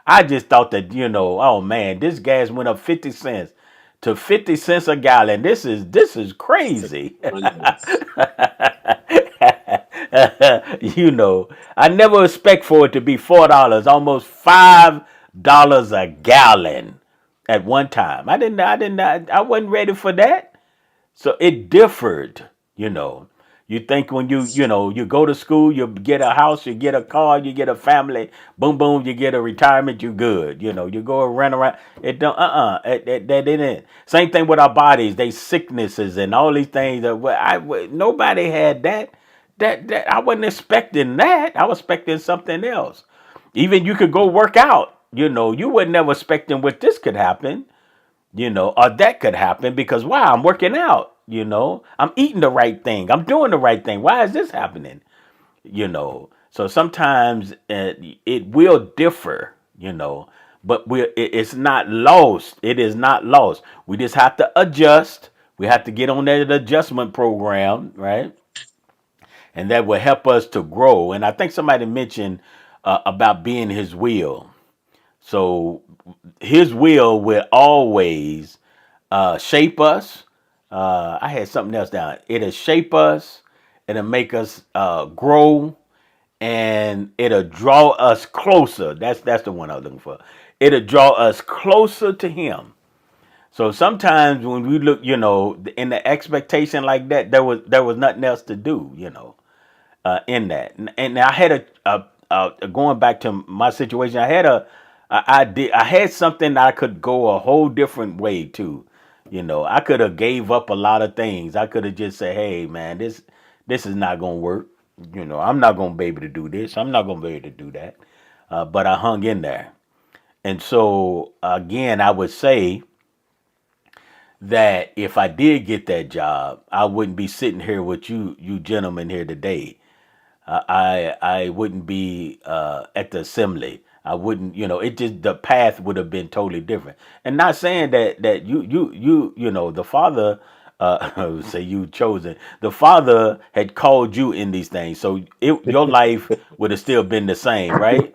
A: I just thought that, oh man, this gas went up 50 cents to 50 cents a gallon. This is crazy.
B: Goodness.
A: I never expect for it to be $4, almost $5 a gallon at one time. I wasn't ready for that. So it differed, you know. You think when you go to school, you get a house, you get a car, you get a family, boom, boom, you get a retirement, you good. You go and run around. It don't, that didn't. Same thing with our bodies, they sicknesses and all these things. Nobody had that. That I wasn't expecting that. I was expecting something else. Even you could go work out. You would never expecting what this could happen, or that could happen, because wow, I'm working out, I'm eating the right thing, I'm doing the right thing. Why is this happening? So sometimes it will differ, but it's not lost. It is not lost. We just have to adjust. We have to get on that adjustment program, right? And that will help us to grow. And I think somebody mentioned about being his will. So his will always shape us. I had something else down. It'll shape us. It'll make us grow, and it'll draw us closer. That's the one I was looking for. It'll draw us closer to Him. So sometimes when we look, in the expectation like that, there was nothing else to do, in that. And I had going back to my situation. I had something that I could go a whole different way too. I could have gave up a lot of things. I could have just said, "Hey, man, this is not gonna work. I'm not gonna be able to do this. I'm not gonna be able to do that." But I hung in there. And so again, I would say that if I did get that job, I wouldn't be sitting here with you gentlemen here today. I wouldn't be at the assembly. I wouldn't, it just, the path would have been totally different. And not saying that the Father, say you chosen, the Father had called you in these things, so your life would have still been the same, right?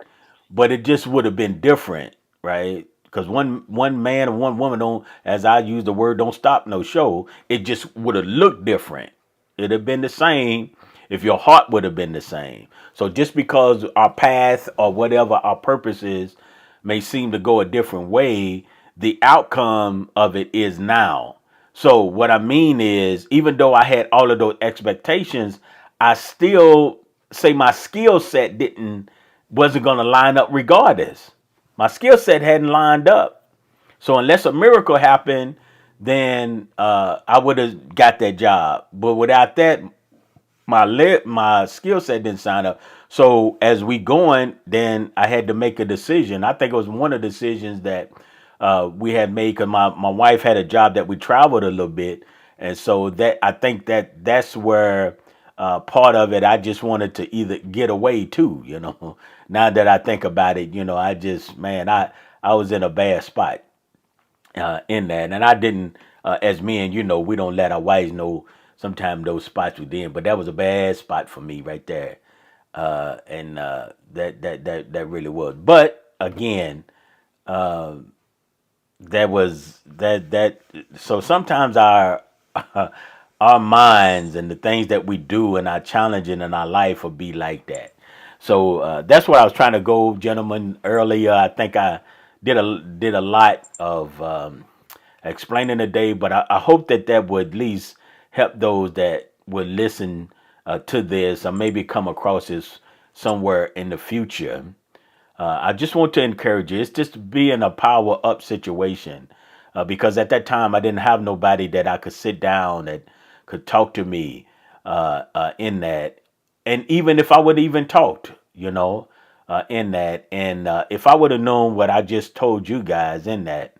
A: But it just would have been different, right? Because one man and one woman don't, as I use the word, don't stop no show. It just would have looked different. It'd have been the same if your heart would have been the same. So just because our path or whatever our purpose is may seem to go a different way, the outcome of it is now. So what I mean is, even though I had all of those expectations, I still say my skill set wasn't going to line up regardless. My skill set hadn't lined up. So unless a miracle happened, then I would have got that job. But without that, my skill set didn't sign up. So as we going, then I had to make a decision. I think it was one of the decisions that we had made, because my wife had a job that we traveled a little bit, and so that I think that's where part of it, I just wanted to either get away too. Now that I think about it, I just, man, I was in a bad spot in that, and I didn't, as men, we don't let our wives know sometimes those spots within. But that was a bad spot for me right there, and that really was. But again, that was that. So sometimes our our minds and the things that we do and our challenging in our life will be like that. So that's where I was trying to go, gentlemen. Earlier, I think I did a lot of explaining today, but I hope that that would at least help those that would listen to this or maybe come across this somewhere in the future. I just want to encourage you. It's just to be in a power up situation, because at that time I didn't have nobody that I could sit down that could talk to me in that, and even if I would even talked, in that, and if I would have known what I just told you guys in that,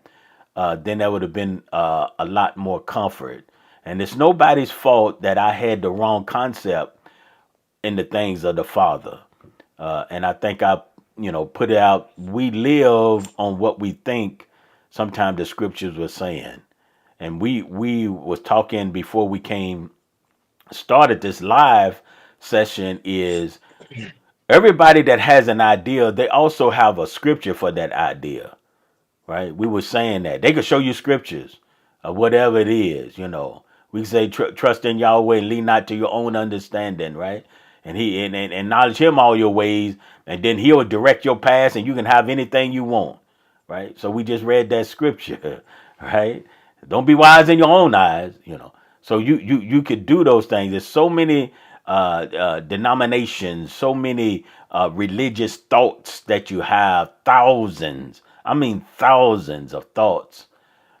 A: then that would have been a lot more comfort. And it's nobody's fault that I had the wrong concept in the things of the Father. And I think I, put it out. We live on what we think. Sometimes the scriptures were saying, and we was talking before we came started this live session. Is everybody that has an idea, they also have a scripture for that idea, right? We were saying that they could show you scriptures of whatever it is. We say trust in Yahweh and lean not to your own understanding, right? And he and acknowledge him all your ways, and then he'll direct your paths, and you can have anything you want, right? So we just read that scripture, right? Don't be wise in your own eyes. So you could do those things. There's so many denominations, so many religious thoughts that you have, thousands. I mean, thousands of thoughts,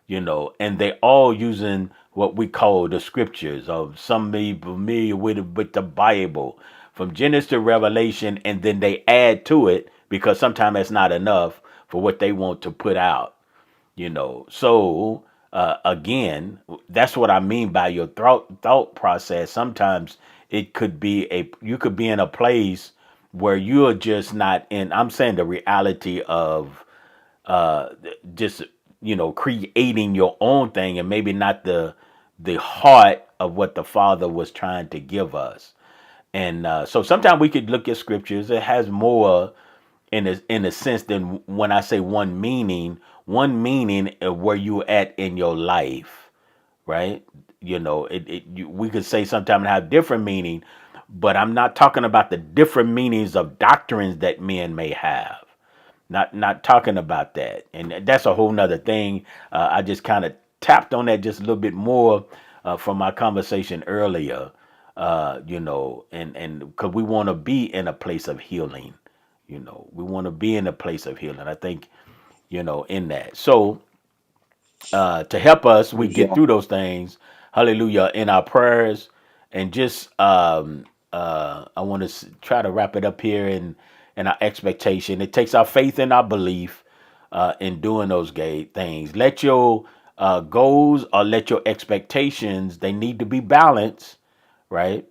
A: and they all using what we call the scriptures. Of some may be familiar with the Bible from Genesis to Revelation, and then they add to it because sometimes that's not enough for what they want to put out. So again, that's what I mean by your thought process. Sometimes it could be you could be in a place where you're just not in. I'm saying the reality of uh just creating your own thing, and maybe not the heart of what the Father was trying to give us. And so sometimes we could look at scriptures. It has more in a sense than when I say one meaning of where you at in your life, right? We could say sometimes have different meaning, but I'm not talking about the different meanings of doctrines that men may have. Not talking about that, and that's a whole nother thing. I just kind of tapped on that just a little bit more from my conversation earlier. And because we want to be in a place of healing. We want to be in a place of healing. I think, in that. So to help us, we get
B: Yeah.
A: through those things. Hallelujah. In our prayers, and just I want to try to wrap it up here in our expectation. It takes our faith and our belief in doing those gay things. Let your goals or let your expectations, they need to be balanced, right?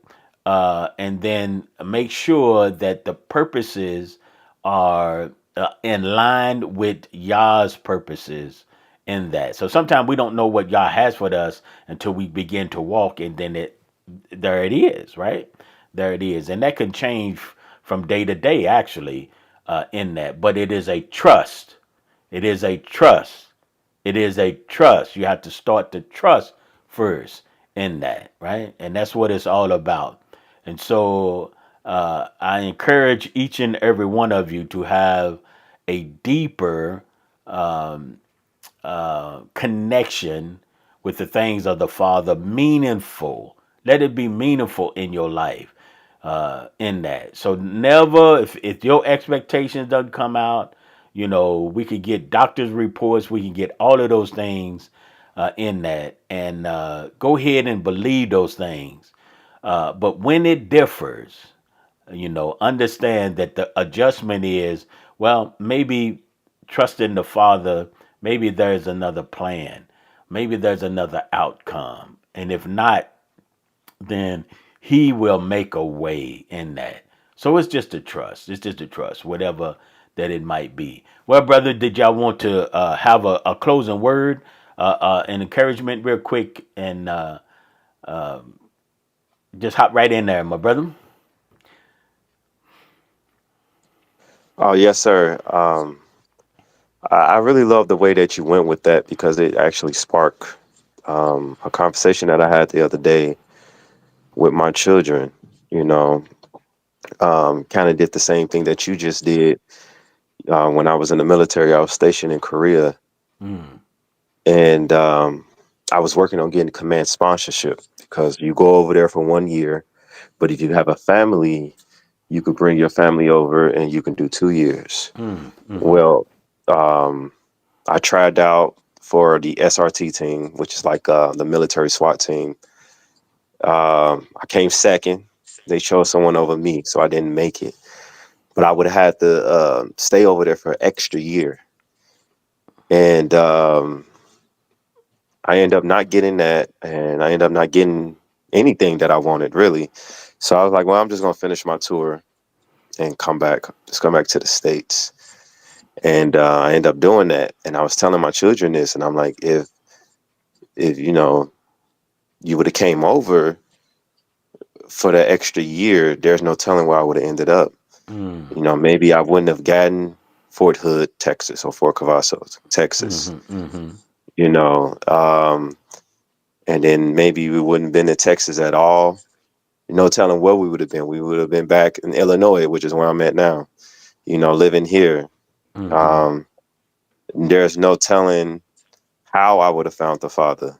A: And then make sure that the purposes are in line with Yah's purposes in that. So sometimes we don't know what Yah has for us until we begin to walk, and then there it is, right? There it is, and that can change from day to day, actually, in that. But it is a trust. It is a trust. It is a trust. You have to start to trust first in that, right? And that's what it's all about. And so I encourage each and every one of you to have a deeper connection with the things of the Father, meaningful. Let it be meaningful in your life in that. So never, if your expectations doesn't come out, we could get doctor's reports, we can get all of those things in that, and go ahead and believe those things. But when it differs, understand that the adjustment is, well, maybe trust in the Father, maybe there's another plan, maybe there's another outcome. And if not, then he will make a way in that. So it's just a trust. It's just a trust, whatever that it might be. Well, brother, did y'all want to have a closing word, an encouragement real quick? And Just hop right in there, my brother.
C: Oh, yes, sir. I really love the way that you went with that because it actually sparked a conversation that I had the other day with my children. You know, kind of did the same thing that you just did. When I was in the military, I was stationed in Korea,
A: Mm,
C: and I was working on getting command sponsorship because you go over there for 1 year, but if you have a family, you could bring your family over and you can do 2 years.
A: mm, mm-hmm,
C: Well, um, I tried out for the SRT team, which is like the military SWAT team. I came second. They chose someone over me, so I didn't make it. But I would have had to stay over there for an extra year, and I end up not getting that, and I end up not getting anything that I wanted really. So I was like, well, I'm just gonna finish my tour and come back, just come back to the States. And I end up doing that. And I was telling my children this, and I'm like, if you would have came over for the extra year, there's no telling where I would have ended up.
A: mm,
C: Maybe I wouldn't have gotten Fort Hood, Texas, or Fort Cavazos, Texas.
A: mm-hmm, mm-hmm,
C: You know, and then maybe we wouldn't have been in Texas at all. No telling where we would have been. We would have been back in Illinois, which is where I'm at now. Living here.
A: mm-hmm,
C: Um, there's no telling how I would have found the Father.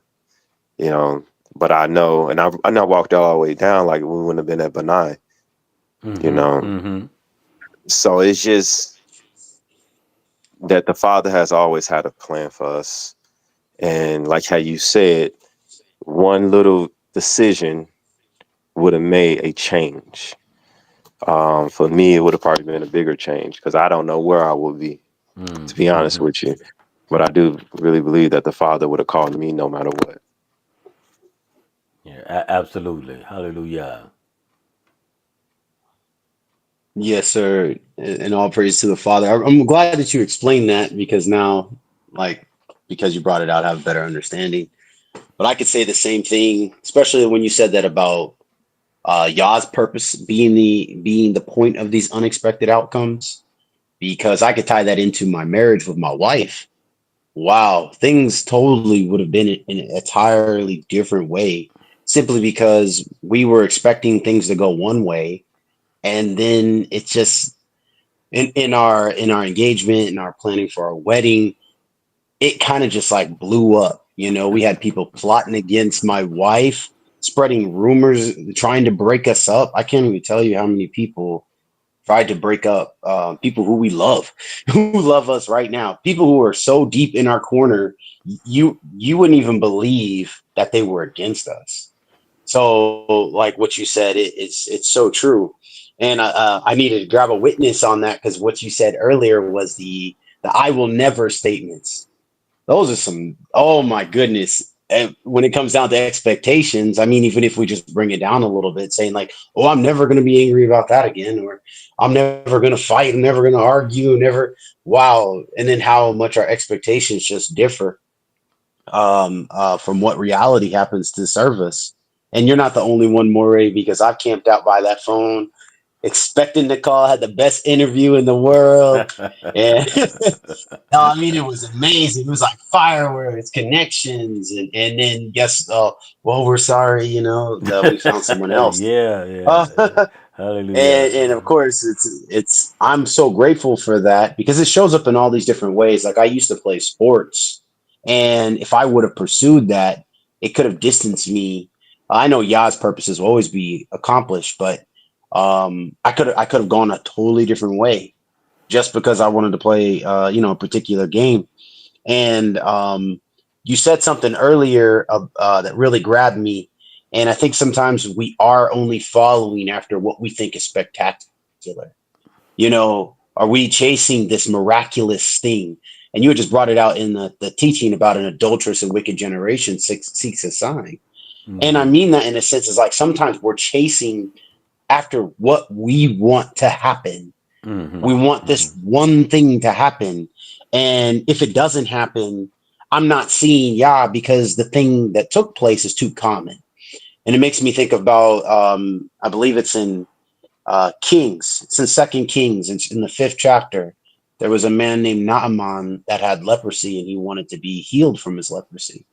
C: You know, but I know, and I walked all the way down like we wouldn't have been at Benai. You
A: mm-hmm,
C: know,
A: mm-hmm,
C: so it's just that the Father has always had a plan for us, and like how you said, one little decision would have made a change. For me, it would have probably been a bigger change because I don't know where I would be, to be honest
A: mm-hmm.
C: with you. But I do really believe that the Father would have called me no matter what.
A: Yeah, absolutely. Hallelujah.
B: Yes, sir. And all praise to the Father. I'm glad that you explained that because now, like, because you brought it out, I have a better understanding. But I could say the same thing, especially when you said that about Yah's purpose being the point of these unexpected outcomes. Because I could tie that into my marriage with my wife. Wow, things totally would have been in an entirely different way, simply because we were expecting things to go one way, and then it just in our engagement and our planning for our wedding, it kind of just like blew up. We had people plotting against my wife, spreading rumors, trying to break us up. I can't even tell you how many people tried to break up people who we love, who love us right now. People who are so deep in our corner, you wouldn't even believe that they were against us. So, like what you said, it's so true. And I needed to grab a witness on that because what you said earlier was the "I will never" statements. Those are some, oh my goodness. And when it comes down to expectations, I mean, even if we just bring it down a little bit, saying like, oh, I'm never going to be angry about that again, or I'm never going to fight, I'm never going to argue, never, wow. And then how much our expectations just differ from what reality happens to serve us. And you're not the only one, Moray, because I've camped out by that phone expecting the call, had the best interview in the world. And no, I mean, it was amazing. It was like fireworks, connections, and then guess, well, we're sorry, that we found someone else.
A: Yeah,
B: Uh,
A: yeah.
B: and
A: Hallelujah.
B: and of course, it's I'm so grateful for that because it shows up in all these different ways. Like I used to play sports, and if I would have pursued that, it could have distanced me. I know Yah's purposes will always be accomplished, but I could have gone a totally different way just because I wanted to play a particular game. And you said something earlier that really grabbed me. And I think sometimes we are only following after what we think is spectacular. Are we chasing this miraculous thing? And you had just brought it out in the teaching about an adulterous and wicked generation seeks a sign. And I
A: Mm-hmm,
B: mean that in a sense is like sometimes we're chasing after what we want to happen.
A: mm-hmm,
B: We want
A: mm-hmm.
B: this one thing to happen. And if it doesn't happen, I'm not seeing Yah because the thing that took place is too common. And it makes me think about I believe it's in Kings. It's in Second Kings. It's in the 5th chapter. There was a man named Naaman that had leprosy, and he wanted to be healed from his leprosy.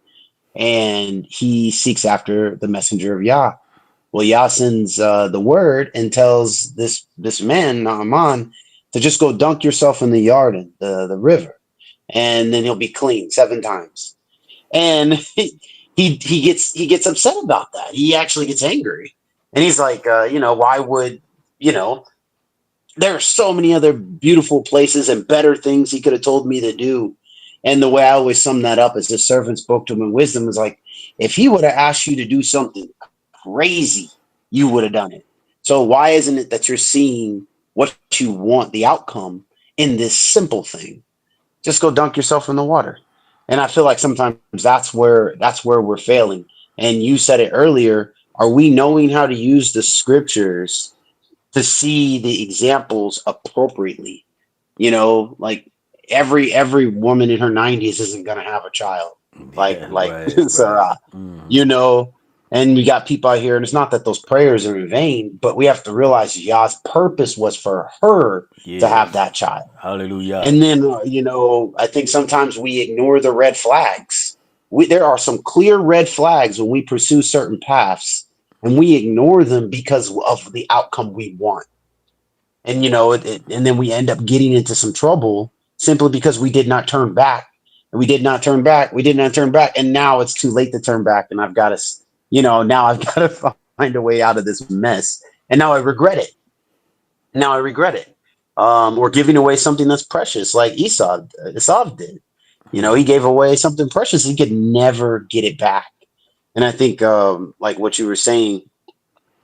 B: And he seeks after the messenger of Yah. Well, Yah sends the word and tells this man Naaman to just go dunk yourself in the Yarden, the river, and then he'll be clean 7 times. And he gets upset about that. He actually gets angry, and he's like, why would you know? There are so many other beautiful places and better things he could have told me to do. And the way I always sum that up is the servant spoke to him in wisdom is like, if he would have asked you to do something crazy, you would have done it. So why isn't it that you're seeing what you want, the outcome in this simple thing? Just go dunk yourself in the water. And I feel like sometimes that's where we're failing. And you said it earlier. Are we knowing how to use the scriptures to see the examples appropriately? Like every woman in her 90s isn't gonna have a child like
A: Yeah,
B: like
A: right, right.
B: Sarah,
A: Hmm.
B: you know. And we got people out here, and it's not that those prayers are in vain, but we have to realize Yah's purpose was for her to have
A: Yes.
B: that child.
A: Hallelujah.
B: And then, I think sometimes we ignore the red flags. There are some clear red flags when we pursue certain paths, and we ignore them because of the outcome we want. And and then we end up getting into some trouble simply because we did not turn back, and we did not turn back, we did not turn back, and now it's too late to turn back, and I've got to, now I've got to find a way out of this mess, and now I regret it. Now I regret it. Or giving away something that's precious, like Esau did. He gave away something precious. He could never get it back. And I think, like what you were saying,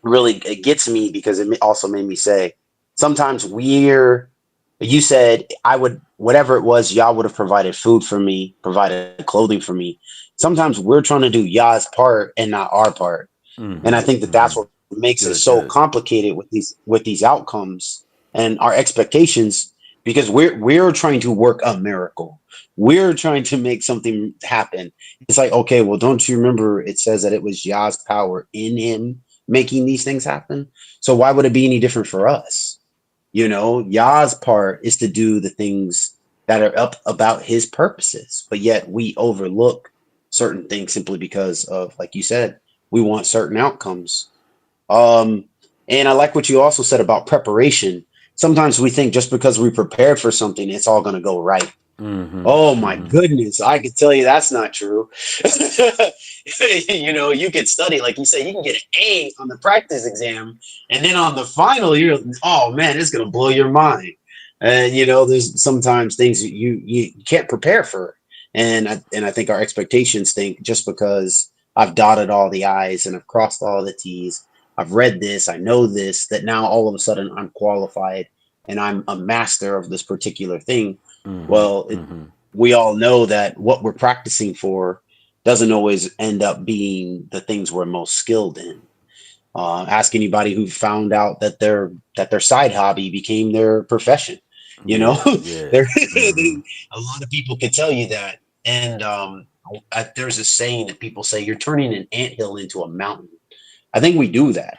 B: really it gets me because it also made me say, sometimes you said I would, whatever it was, Yah would have provided food for me, provided clothing for me. Sometimes we're trying to do Yah's part and not our part. And I
A: Hmm.
B: think that that's
A: Hmm.
B: what makes it
A: Good,
B: so
A: good.
B: complicated with these outcomes and our expectations, because we're trying to work a miracle. We're trying to make something happen. It's like, okay, well, don't you remember it says that it was Yah's power in him making these things happen? So why would it be any different for us? Yah's part is to do the things that are up about his purposes, but yet we overlook certain things simply because of, like you said, we want certain outcomes. Um, and I like what you also said about preparation. Sometimes we think just because we prepared for something, it's all going to go right.
A: Hmm.
B: Oh my
A: Hmm.
B: goodness, I could tell you that's not true. You could study, like you said, you can get an A on the practice exam, and then on the final, oh man, it's gonna blow your mind. And there's sometimes things you can't prepare for, and I think our expectations think just because I've dotted all the I's and I've crossed all the T's, I've read this, I know this, that now all of a sudden I'm qualified and I'm a master of this particular thing.
A: Hmm.
B: Well,
A: Hmm.
B: we all know that what we're practicing for doesn't always end up being the things we're most skilled in. Ask anybody who found out that their side hobby became their profession. You know,
A: Yes, yes.
B: there
A: Hmm.
B: a lot of people can tell you that. And there's a saying that people say, you're turning an anthill into a mountain. I think we do that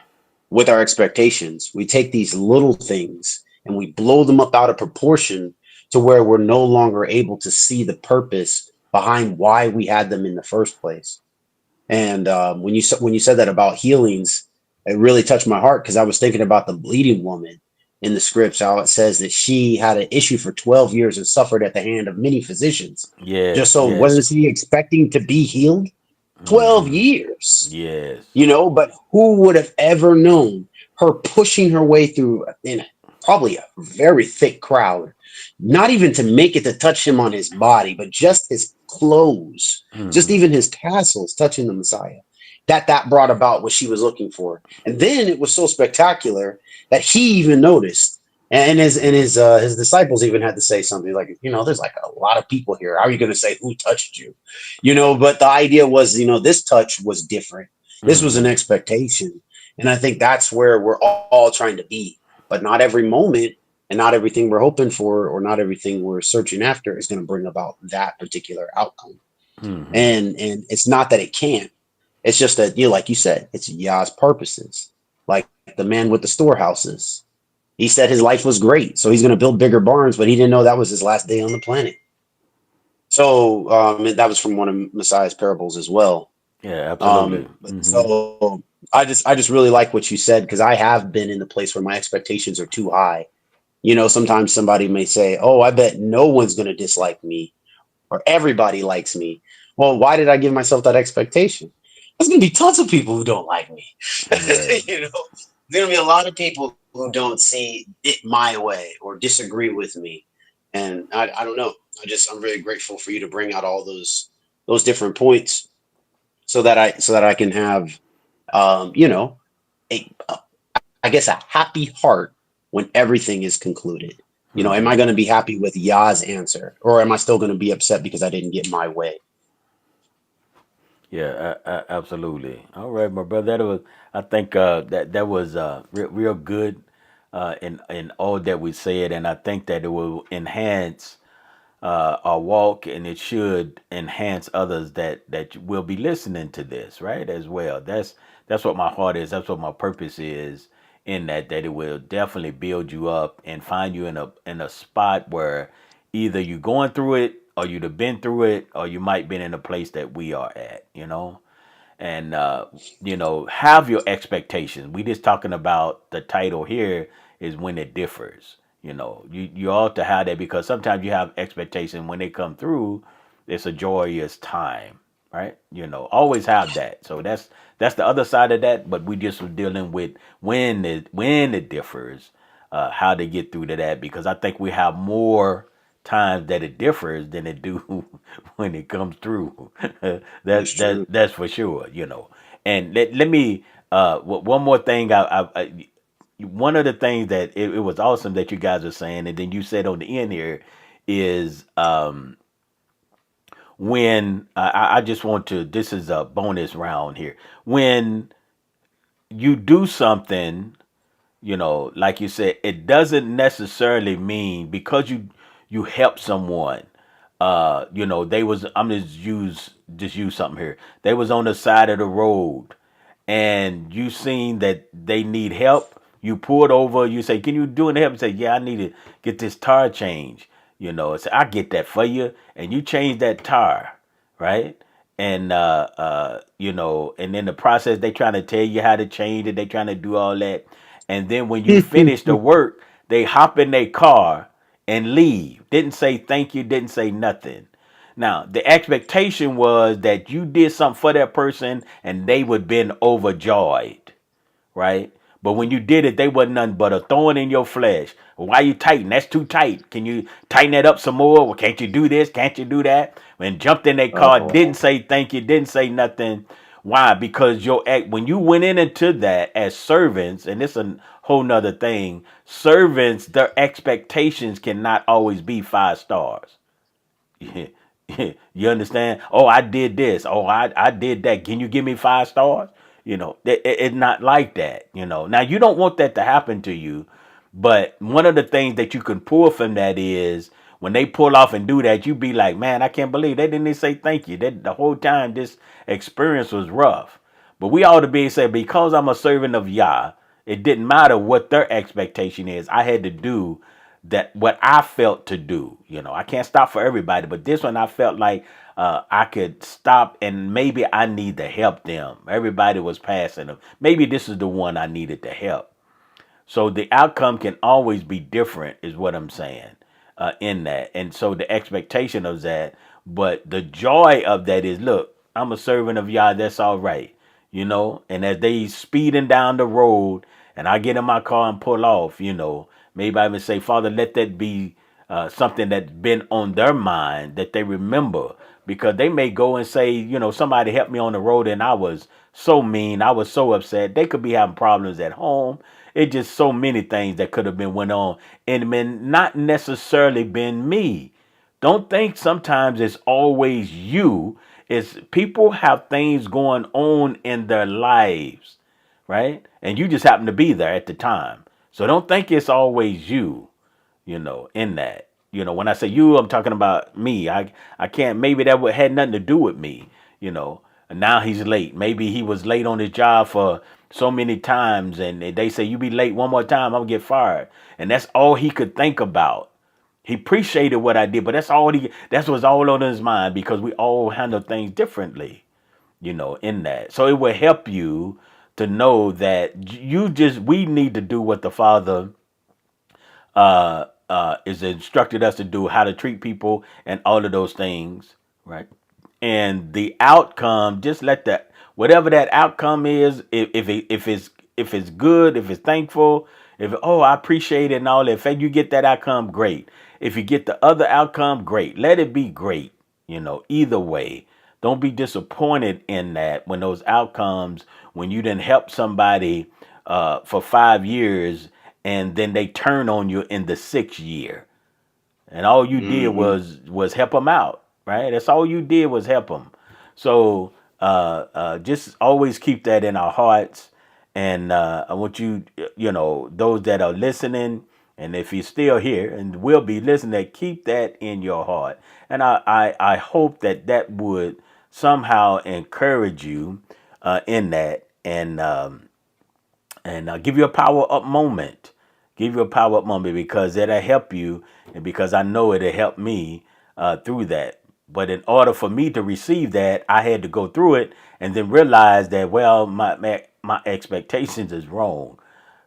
B: with our expectations. We take these little things and we blow them up out of proportion to where we're no longer able to see the purpose behind why we had them in the first place. And when you said that about healings, it really touched my heart because I was thinking about the bleeding woman in the scripts. How it says that she had an issue for 12 years and suffered at the hand of many physicians. Just
A: Yes,
B: so
A: yes.
B: wasn't she expecting to be healed? 12
A: Hmm.
B: years.
A: Yes.
B: But who would have ever known her pushing her way through in probably a very thick crowd, not even to make it to touch him on his body, but just his clothes, just
A: Hmm.
B: even his tassels touching the Messiah. That brought about what she was looking for. And then it was so spectacular that he even noticed. And his disciples even had to say something like, there's like a lot of people here. How are you going to say who touched you? But the idea was, this touch was different. This was an
A: Hmm.
B: expectation. And I think that's where we're all trying to be. But not every moment and not everything we're hoping for or not everything we're searching after is going to bring about that particular outcome.
A: Hmm.
B: And it's not that it can't. It's just that, like you said, it's Yah's purposes. Like the man with the storehouses. He said his life was great, so he's going to build bigger barns, but he didn't know that was his last day on the planet. So that was from one of Messiah's parables as well.
A: Yeah, absolutely. Hmm.
B: So I just really like what you said, because I have been in the place where my expectations are too high. Sometimes somebody may say, "Oh, I bet no one's going to dislike me, or everybody likes me." Well, why did I give myself that expectation? There's going to be tons of people who don't like me.
A: Right.
B: There's going to be a lot of people who don't see it my way or disagree with me, and I don't know. I'm really grateful for you to bring out all those different points, so that I can have, a I guess a happy heart when everything is concluded. Am I
A: Hmm.
B: going to be happy with Yah's answer, or am I still going to be upset because I didn't get my way?
A: Yeah, absolutely. All right, my brother. That was, I think, that was real good in all that we said, and I think that it will enhance our walk, and it should enhance others that will be listening to this, right? As well. That's what my heart is. That's what my purpose is. In that it will definitely build you up and find you in a spot where either you're going through it, or you'd have been through it, or you might been in a place that we are at. And have your expectations. We just talking about the title here is when it differs. You ought to have that, because sometimes you have expectations when they come through. It's a joyous time, right? Always have that. So that's the other side of that. But we just were dealing with when it differs, how to get through to that, because I think we have more times that it differs than it do when it comes through.
B: That's
A: That
B: true.
A: that's for sure. And let me one more thing. One of the things that it was awesome that you guys are saying, and then you said on the end here, is when I just want to. This is a bonus round here. When you do something, like you said, it doesn't necessarily mean because you help someone. They was, I'm just use something here. They was on the side of the road, and you seen that they need help. You pulled over. You say, "Can you do any help?" You say, "Yeah, I need to get this tire changed." Say, "I get that for you," and you change that tire, right? And and in the process, they trying to tell you how to change it. They trying to do all that, and then when you finish the work, they hop in their car and leave. Didn't say thank you. Didn't say nothing. Now, the expectation was that you did something for that person and they would been overjoyed, right? But when you did it, they wasn't nothing but a thorn in your flesh. Why you tighten? That's too tight. Can you tighten that up some more? Well, can't you do this? Can't you do that? When jumped in their car, didn't
B: Oh,
A: say thank you, didn't say nothing. Why? Because your act when you went in into that as servants, and it's a whole nother thing. Servants, their expectations cannot always be 5 stars. You understand? Oh, I did this. Oh, I did that. Can you give me 5 stars? It's not like that. Now you don't want that to happen to you, but one of the things that you can pull from that is when they pull off and do that, you be like, man, I can't believe they didn't say thank you. That the whole time this experience was rough. But we ought to be said, because I'm a servant of Yah, it didn't matter what their expectation is. I had to do that what I felt to do. I can't stop for everybody, but this one I felt like I could stop, and maybe I need to help them. Everybody was passing them. Maybe this is the one I needed to help. So the outcome can always be different, is what I'm saying in that. And so the expectation of that, but the joy of that is, look, I'm a servant of Yah. That's all right, And as they speeding down the road, and I get in my car and pull off, maybe I even say, Father, let that be something that's been on their mind that they remember, because they may go and say, somebody helped me on the road and I was so mean, I was so upset. They could be having problems at home. It just so many things that could have been went on, and been not necessarily been me. Don't think sometimes it's always you. It's people have things going on in their lives, right? And you just happen to be there at the time. So don't think it's always you, in that. When I say you, I'm talking about me. I can't, maybe that would had nothing to do with me, you know. And now he's late. Maybe he was late on his job for so many times, and they say you be late one more time, I'm gonna get fired. And that's all he could think about. He appreciated what I did, but that's what's all on his mind because we all handle things differently, in that. So it will help you to know that we need to do what the Father is instructed us to do, how to treat people, and all of those things, right? And the outcome, just let that whatever that outcome is, if it's good, if it's thankful, if oh I appreciate it and all that. If you get that outcome, great. If you get the other outcome, great. Let it be great. Either way, don't be disappointed in that when those outcomes, when you didn't help somebody for 5 years and then they turn on you in the 6th year and all you did
B: Hmm.
A: was help them out, right? That's all you did was help them. So just always keep that in our hearts, and I want you, those that are listening, and if you're still here and will be listening, keep that in your heart, and I hope that would somehow encourage you in that, and give you a power up moment. Give you a power up moment because it'll help you, and because I know it'll help me through that. But in order for me to receive that, I had to go through it and then realize that well, my expectations is wrong,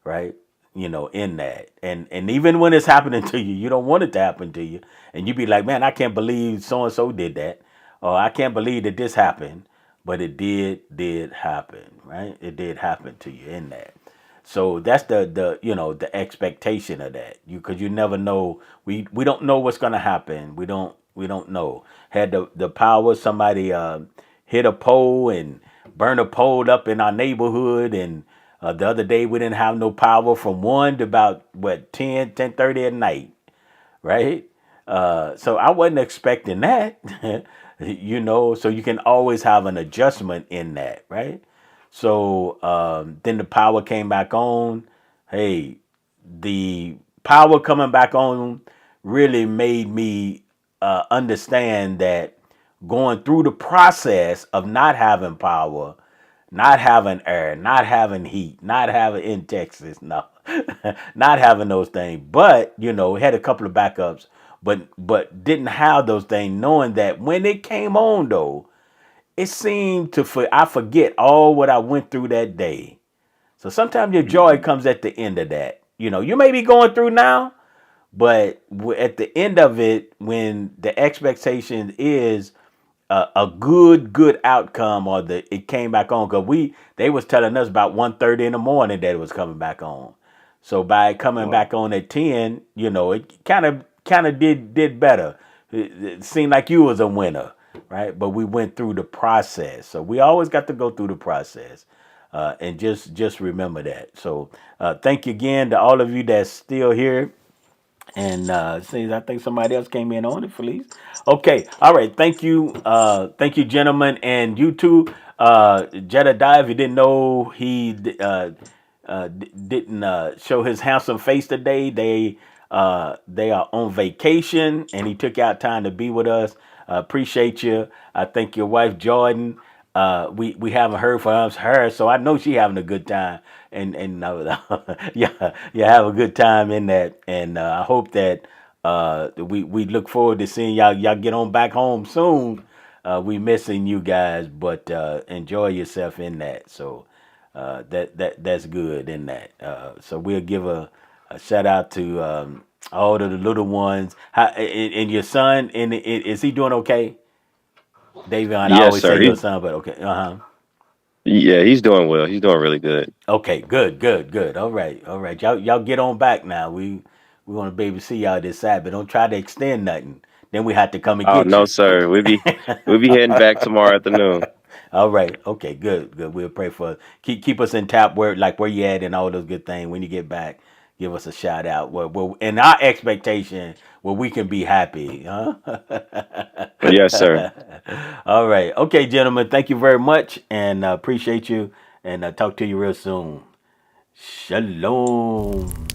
A: right? In that, and even when it's happening to you, you don't want it to happen to you, and you be like, man, I can't believe so and so did that, or I can't believe that this happened, but it did happen, right? It did happen to you in that. So that's the expectation of that. Because you never know. We don't know what's gonna happen. We don't know. Had the power, somebody hit a pole and burn a pole up in our neighborhood, and the other day we didn't have no power from 1 to about what 10:30 at night, right? So I wasn't expecting that, So you can always have an adjustment in that, right? So then the power came back on. Hey, the power coming back on really made me understand that going through the process of not having power, not having air, not having heat, not having in Texas, no, not having those things. But had a couple of backups, but didn't have those things. Knowing that when it came on, though, it seemed I forget all what I went through that day. So sometimes your joy comes at the end of that. You may be going through now, but at the end of it, when the expectation is a good outcome, or it came back on, because they was telling us about 1:30 in the morning that it was coming back on. So by coming
B: Wow.
A: back on at 10, it kind of did better. It seemed like you was a winner, right? But we went through the process, so we always got to go through the process. And just remember that. So thank you again to all of you that's still here. And see, I think somebody else came in on it, Felice. Okay, all right. Thank you, gentlemen, and you too, Jedediah. If you didn't know, didn't show his handsome face today. They are on vacation, and he took out time to be with us. Appreciate you. I think your wife Jordan. We haven't heard from her, so I know she having a good time, and yeah, have a good time in that, and I hope that we look forward to seeing y'all get on back home soon. We missing you guys, but enjoy yourself in that. So that's good in that. So we'll give a shout out to all of the little ones. And your son, is he doing okay? Davion, I
C: Yes,
A: always say
C: sir.
A: your son, but okay.
C: Yeah, he's doing well. He's doing really good.
A: Okay, good. All right, all right. Y'all get on back now. We want to be able to see y'all this Saturday. Don't try to extend nothing. Then we have to come and
C: Oh
A: get
C: no,
A: you.
C: sir. We'll be heading back tomorrow afternoon.
A: All right. Okay. Good. We'll pray for keep us in tap where you at and all those good things. When you get back, give us a shout out. Where in our expectation where we can be happy, huh?
C: Yes, sir.
A: All right. Okay, gentlemen. Thank you very much, and appreciate you. And talk to you real soon. Shalom.